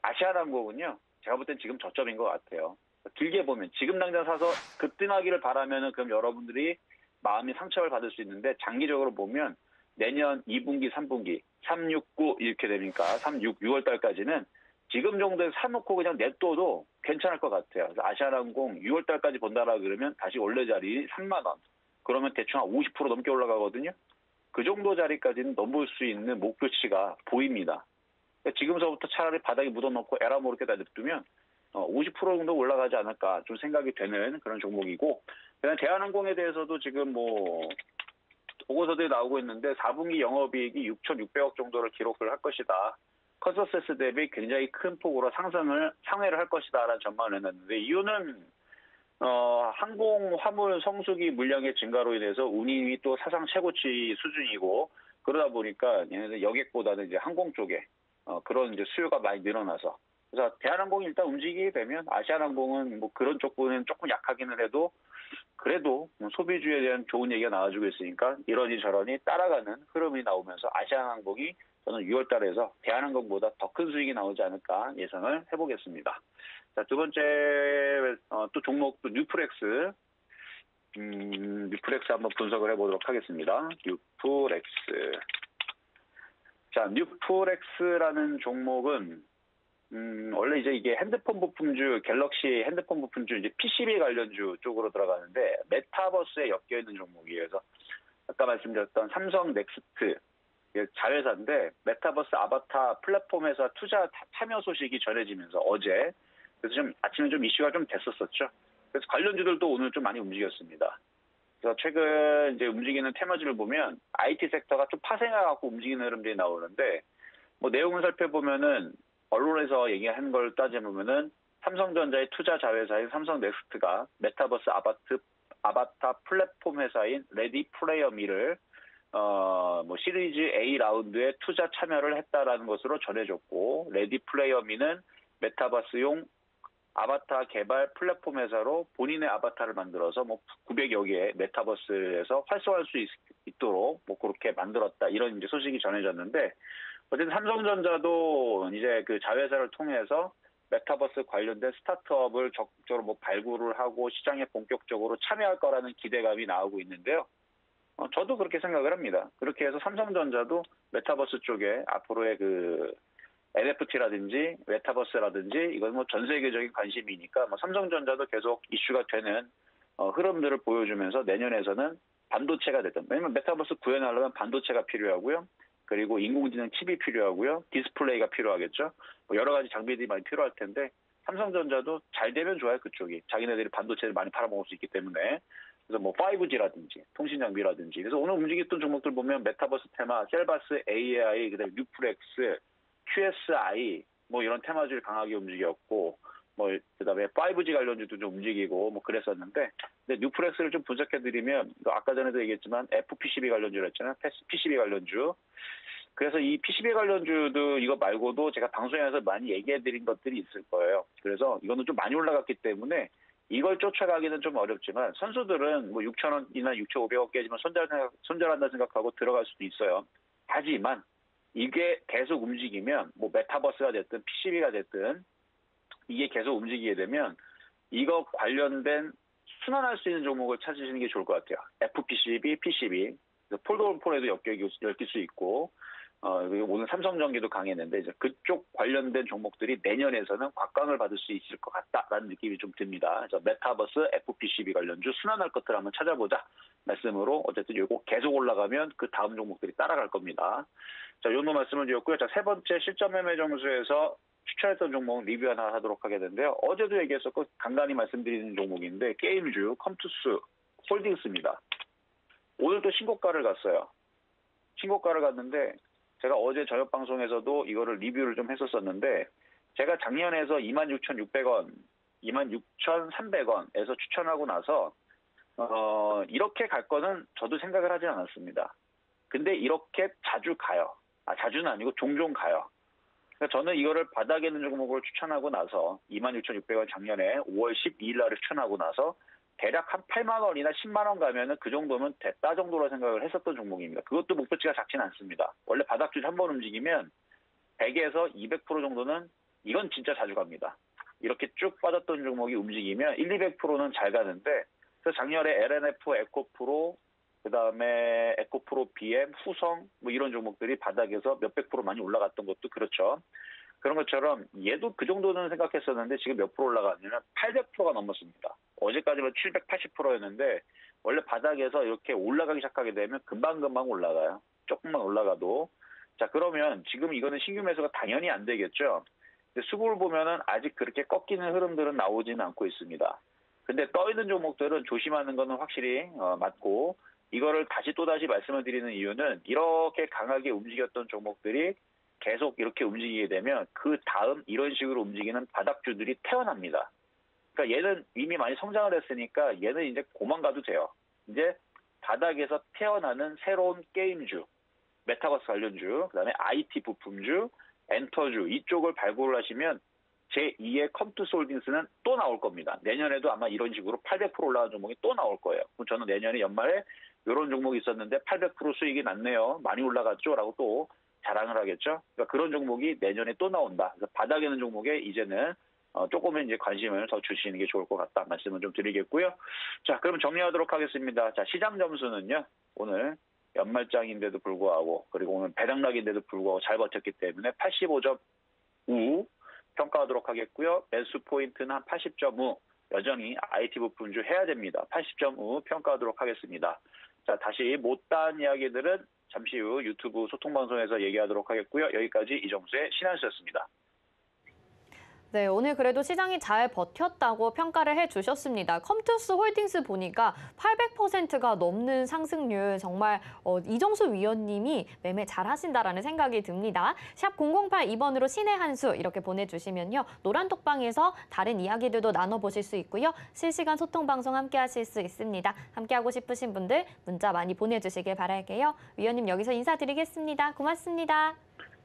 아시아나항공은요, 제가 볼 땐 지금 저점인 것 같아요. 길게 보면 지금 당장 사서 급등하기를 바라면은 그럼 여러분들이 마음이 상처를 받을 수 있는데 장기적으로 보면 내년 2분기, 3분기, 3, 6, 9 이렇게 되니까 3, 6, 6월 달까지는 지금 정도에 사놓고 그냥 냅둬도 괜찮을 것 같아요. 그래서 아시아나항공 6월 달까지 본다라 그러면 다시 원래 자리 3만 원. 그러면 대충 한 50% 넘게 올라가거든요. 그 정도 자리까지는 넘을 수 있는 목표치가 보입니다. 그러니까 지금서부터 차라리 바닥에 묻어놓고 에라 모르게 다 냅두면 50% 정도 올라가지 않을까 좀 생각이 되는 그런 종목이고, 그다음에 대한항공에 대해서도 지금 뭐 보고서들이 나오고 있는데 4분기 영업이익이 6,600억 정도를 기록을 할 것이다. 컨센서스 대비 굉장히 큰 폭으로 상회를 할 것이다라는 전망을 내놨는데, 이유는 항공 화물 성수기 물량의 증가로 인해서 운임이 또 사상 최고치 수준이고, 그러다 보니까 얘네들 여객보다는 이제 항공 쪽에 그런 이제 수요가 많이 늘어나서, 그래서 대한항공이 일단 움직이게 되면 아시아나항공은 뭐 그런 쪽부는 조금 약하기는 해도 그래도 소비주에 대한 좋은 얘기가 나와주고 있으니까 이러니 저러니 따라가는 흐름이 나오면서 아시아나항공이 저는 6월 달에서 대한항공보다 더 큰 수익이 나오지 않을까 예상을 해보겠습니다. 자, 두 번째 또 종목도 뉴프렉스. 뉴프렉스 한번 분석을 해보도록 하겠습니다. 뉴프렉스. 자, 뉴프렉스라는 종목은 원래 이제 이게 핸드폰 부품주, 갤럭시 핸드폰 부품주, 이제 PCB 관련주 쪽으로 들어가는데, 메타버스에 엮여 있는 종목이에요. 그래서 아까 말씀드렸던 삼성 넥스트, 자회사인데, 메타버스 아바타 플랫폼에서 투자 참여 소식이 전해지면서 어제, 그래서 좀 아침에 좀 이슈가 좀 됐었었죠. 그래서 관련주들도 오늘 좀 많이 움직였습니다. 그래서 최근 이제 움직이는 테마주를 보면 IT 섹터가 좀 파생해갖고 움직이는 흐름들이 나오는데, 뭐 내용을 살펴보면은 언론에서 얘기한 걸 따져보면은 삼성전자의 투자 자회사인 삼성 넥스트가 메타버스 아바타 플랫폼 회사인 레디 플레이어미를 뭐 시리즈 A 라운드에 투자 참여를 했다라는 것으로 전해졌고, 레디 플레이어미는 메타버스용 아바타 개발 플랫폼 회사로 본인의 아바타를 만들어서 뭐 900여 개의 메타버스에서 활성화할 수 있도록 뭐 그렇게 만들었다, 이런 이제 소식이 전해졌는데, 어쨌든 삼성전자도 이제 그 자회사를 통해서 메타버스 관련된 스타트업을 적극적으로 뭐 발굴을 하고 시장에 본격적으로 참여할 거라는 기대감이 나오고 있는데요. 저도 그렇게 생각을 합니다. 그렇게 해서 삼성전자도 메타버스 쪽에 앞으로의 그 NFT라든지 메타버스라든지 이건 뭐 전 세계적인 관심이니까 뭐 삼성전자도 계속 이슈가 되는 흐름들을 보여주면서 내년에서는 반도체가 됐든, 왜냐면 메타버스 구현하려면 반도체가 필요하고요. 그리고 인공지능 칩이 필요하고요. 디스플레이가 필요하겠죠. 뭐 여러 가지 장비들이 많이 필요할 텐데, 삼성전자도 잘 되면 좋아요. 그쪽이 자기네들이 반도체를 많이 팔아먹을 수 있기 때문에. 그래서 뭐 5G라든지 통신 장비라든지. 그래서 오늘 움직였던 종목들 보면 메타버스 테마, 셀바스 AI, 그다음에 뉴프렉스, QSI 뭐 이런 테마주를 강하게 움직였고, 뭐 그다음에 5G 관련주도 좀 움직이고 뭐 그랬었는데, 근데 뉴프렉스를 좀 분석해드리면, 아까 전에도 얘기했지만 FPCB 관련주를 했잖아요. PCB 관련주. 그래서 이 PCB 관련주도 이거 말고도 제가 방송에서 많이 얘기해드린 것들이 있을 거예요. 그래서 이거는 좀 많이 올라갔기 때문에 이걸 쫓아가기는 좀 어렵지만, 선수들은 뭐 6,000원이나 6,500원 깨지면 손절한다 생각하고 들어갈 수도 있어요. 하지만 이게 계속 움직이면 뭐 메타버스가 됐든 PCB가 됐든 이게 계속 움직이게 되면 이거 관련된 순환할 수 있는 종목을 찾으시는 게 좋을 것 같아요. FPCB, PCB, 폴더폰에도 엮일 수 있고, 오늘 삼성전기도 강했는데 이제 그쪽 관련된 종목들이 내년에서는 곽강을 받을 수 있을 것 같다라는 느낌이 좀 듭니다. 그래서 메타버스, FPCB 관련주 순환할 것들 한번 찾아보자 말씀으로, 어쨌든 이거 계속 올라가면 그 다음 종목들이 따라갈 겁니다. 자, 요 말씀을 드렸고요. 자, 세 번째 실전 매매 점수에서 추천했던 종목 리뷰 하나 하도록 하겠는데요. 어제도 얘기했었고 간간히 말씀드리는 종목인데, 게임주 컴투스 홀딩스입니다. 오늘 또 신고가를 갔어요. 신고가를 갔는데, 제가 어제 저녁 방송에서도 이거를 리뷰를 좀 했었었는데, 제가 작년에서 26,600원, 26,300원에서 추천하고 나서 이렇게 갈 거는 저도 생각을 하지 않았습니다. 근데 이렇게 자주 가요. 자주는 아니고 종종 가요. 그러니까 저는 이거를 바닥에 있는 종목을 추천하고 나서 26,600원 작년에 5월 12일 날에 추천하고 나서 대략 한 8만 원이나 10만 원 가면은 그 정도면 됐다 정도로 생각을 했었던 종목입니다. 그것도 목표치가 작지는 않습니다. 원래 바닥주 한번 움직이면 100에서 200% 정도는 이건 진짜 자주 갑니다. 이렇게 쭉 빠졌던 종목이 움직이면 200%는 잘 가는데, 그래서 작년에 LNF, 에코프로, 그다음에 에코프로 BM, 후성 뭐 이런 종목들이 바닥에서 몇백 프로 많이 올라갔던 것도 그렇죠. 그런 것처럼 얘도 그 정도는 생각했었는데 지금 몇 프로 올라갔냐면 800%가 넘었습니다. 어제까지만 780%였는데 원래 바닥에서 이렇게 올라가기 시작하게 되면 금방금방 올라가요. 조금만 올라가도. 자, 그러면 지금 이거는 신규 매수가 당연히 안 되겠죠. 근데 수급을 보면은 아직 그렇게 꺾이는 흐름들은 나오지는 않고 있습니다. 근데 떠있는 종목들은 조심하는 거는 확실히 맞고, 이거를 또다시 말씀을 드리는 이유는 이렇게 강하게 움직였던 종목들이 계속 이렇게 움직이게 되면 그 다음 이런 식으로 움직이는 바닥주들이 태어납니다. 그러니까 얘는 이미 많이 성장을 했으니까 얘는 이제 고만 가도 돼요. 이제 바닥에서 태어나는 새로운 게임주, 메타버스 관련주, 그다음에 IT 부품주, 엔터주 이쪽을 발굴을 하시면 제2의 컴투솔딩스는 또 나올 겁니다. 내년에도 아마 이런 식으로 800% 올라간 종목이 또 나올 거예요. 그럼 저는 내년에 연말에 이런 종목이 있었는데 800% 수익이 났네요. 많이 올라갔죠? 라고 또 자랑을 하겠죠. 그러니까 그런 종목이 내년에 또 나온다. 그래서 바닥에 있는 종목에 이제는 조금은 이제 관심을 더 주시는 게 좋을 것 같다 말씀을 좀 드리겠고요. 자, 그럼 정리하도록 하겠습니다. 자, 시장 점수는요. 오늘 연말장인데도 불구하고, 그리고 오늘 배당락인데도 불구하고 잘 버텼기 때문에 85.5, 평가하도록 하겠고요. 매수 포인트는 한 80.5. 여전히 IT 부품주 해야 됩니다. 80.5 평가하도록 하겠습니다. 자, 다시 못다한 이야기들은 잠시 후 유튜브 소통방송에서 얘기하도록 하겠고요. 여기까지 이정수의 신한수였습니다. 네, 오늘 그래도 시장이 잘 버텼다고 평가를 해주셨습니다. 컴투스 홀딩스 보니까 800%가 넘는 상승률, 정말 이정수 위원님이 매매 잘하신다라는 생각이 듭니다. 샵 0082번으로 신의 한수 이렇게 보내주시면요. 노란톡방에서 다른 이야기들도 나눠보실 수 있고요. 실시간 소통방송 함께 하실 수 있습니다. 함께하고 싶으신 분들 문자 많이 보내주시길 바랄게요. 위원님 여기서 인사드리겠습니다. 고맙습니다.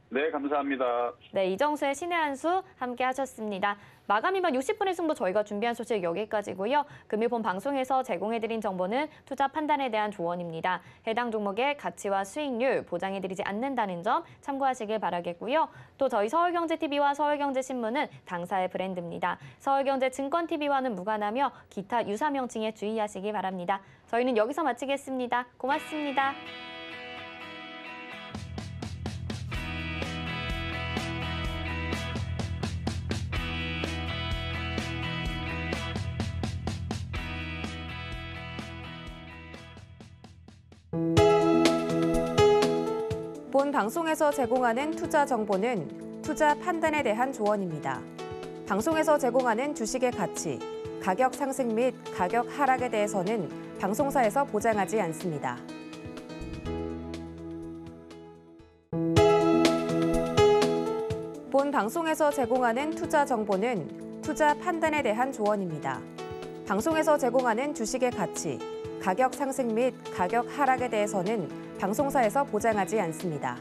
네, 감사합니다. 네, 이정수의 신의 한수 함께 하셨습니다. 마감 이만 60분의 승부 저희가 준비한 소식 여기까지고요. 금일 본 방송에서 제공해드린 정보는 투자 판단에 대한 조언입니다. 해당 종목의 가치와 수익률 보장해드리지 않는다는 점 참고하시길 바라겠고요. 또 저희 서울경제TV와 서울경제신문은 당사의 브랜드입니다. 서울경제증권TV와는 무관하며 기타 유사 명칭에 주의하시기 바랍니다. 저희는 여기서 마치겠습니다. 고맙습니다. 본 방송에서 제공하는 투자 정보는 투자 판단에 대한 조언입니다. 방송에서 제공하는 주식의 가치, 가격 상승 및 가격 하락에 대해서는 방송사에서 보장하지 않습니다. 본 방송에서 제공하는 투자 정보는 투자 판단에 대한 조언입니다. 방송에서 제공하는 주식의 가치, 가격 상승 및 가격 하락에 대해서는 방송사에서 보장하지 않습니다.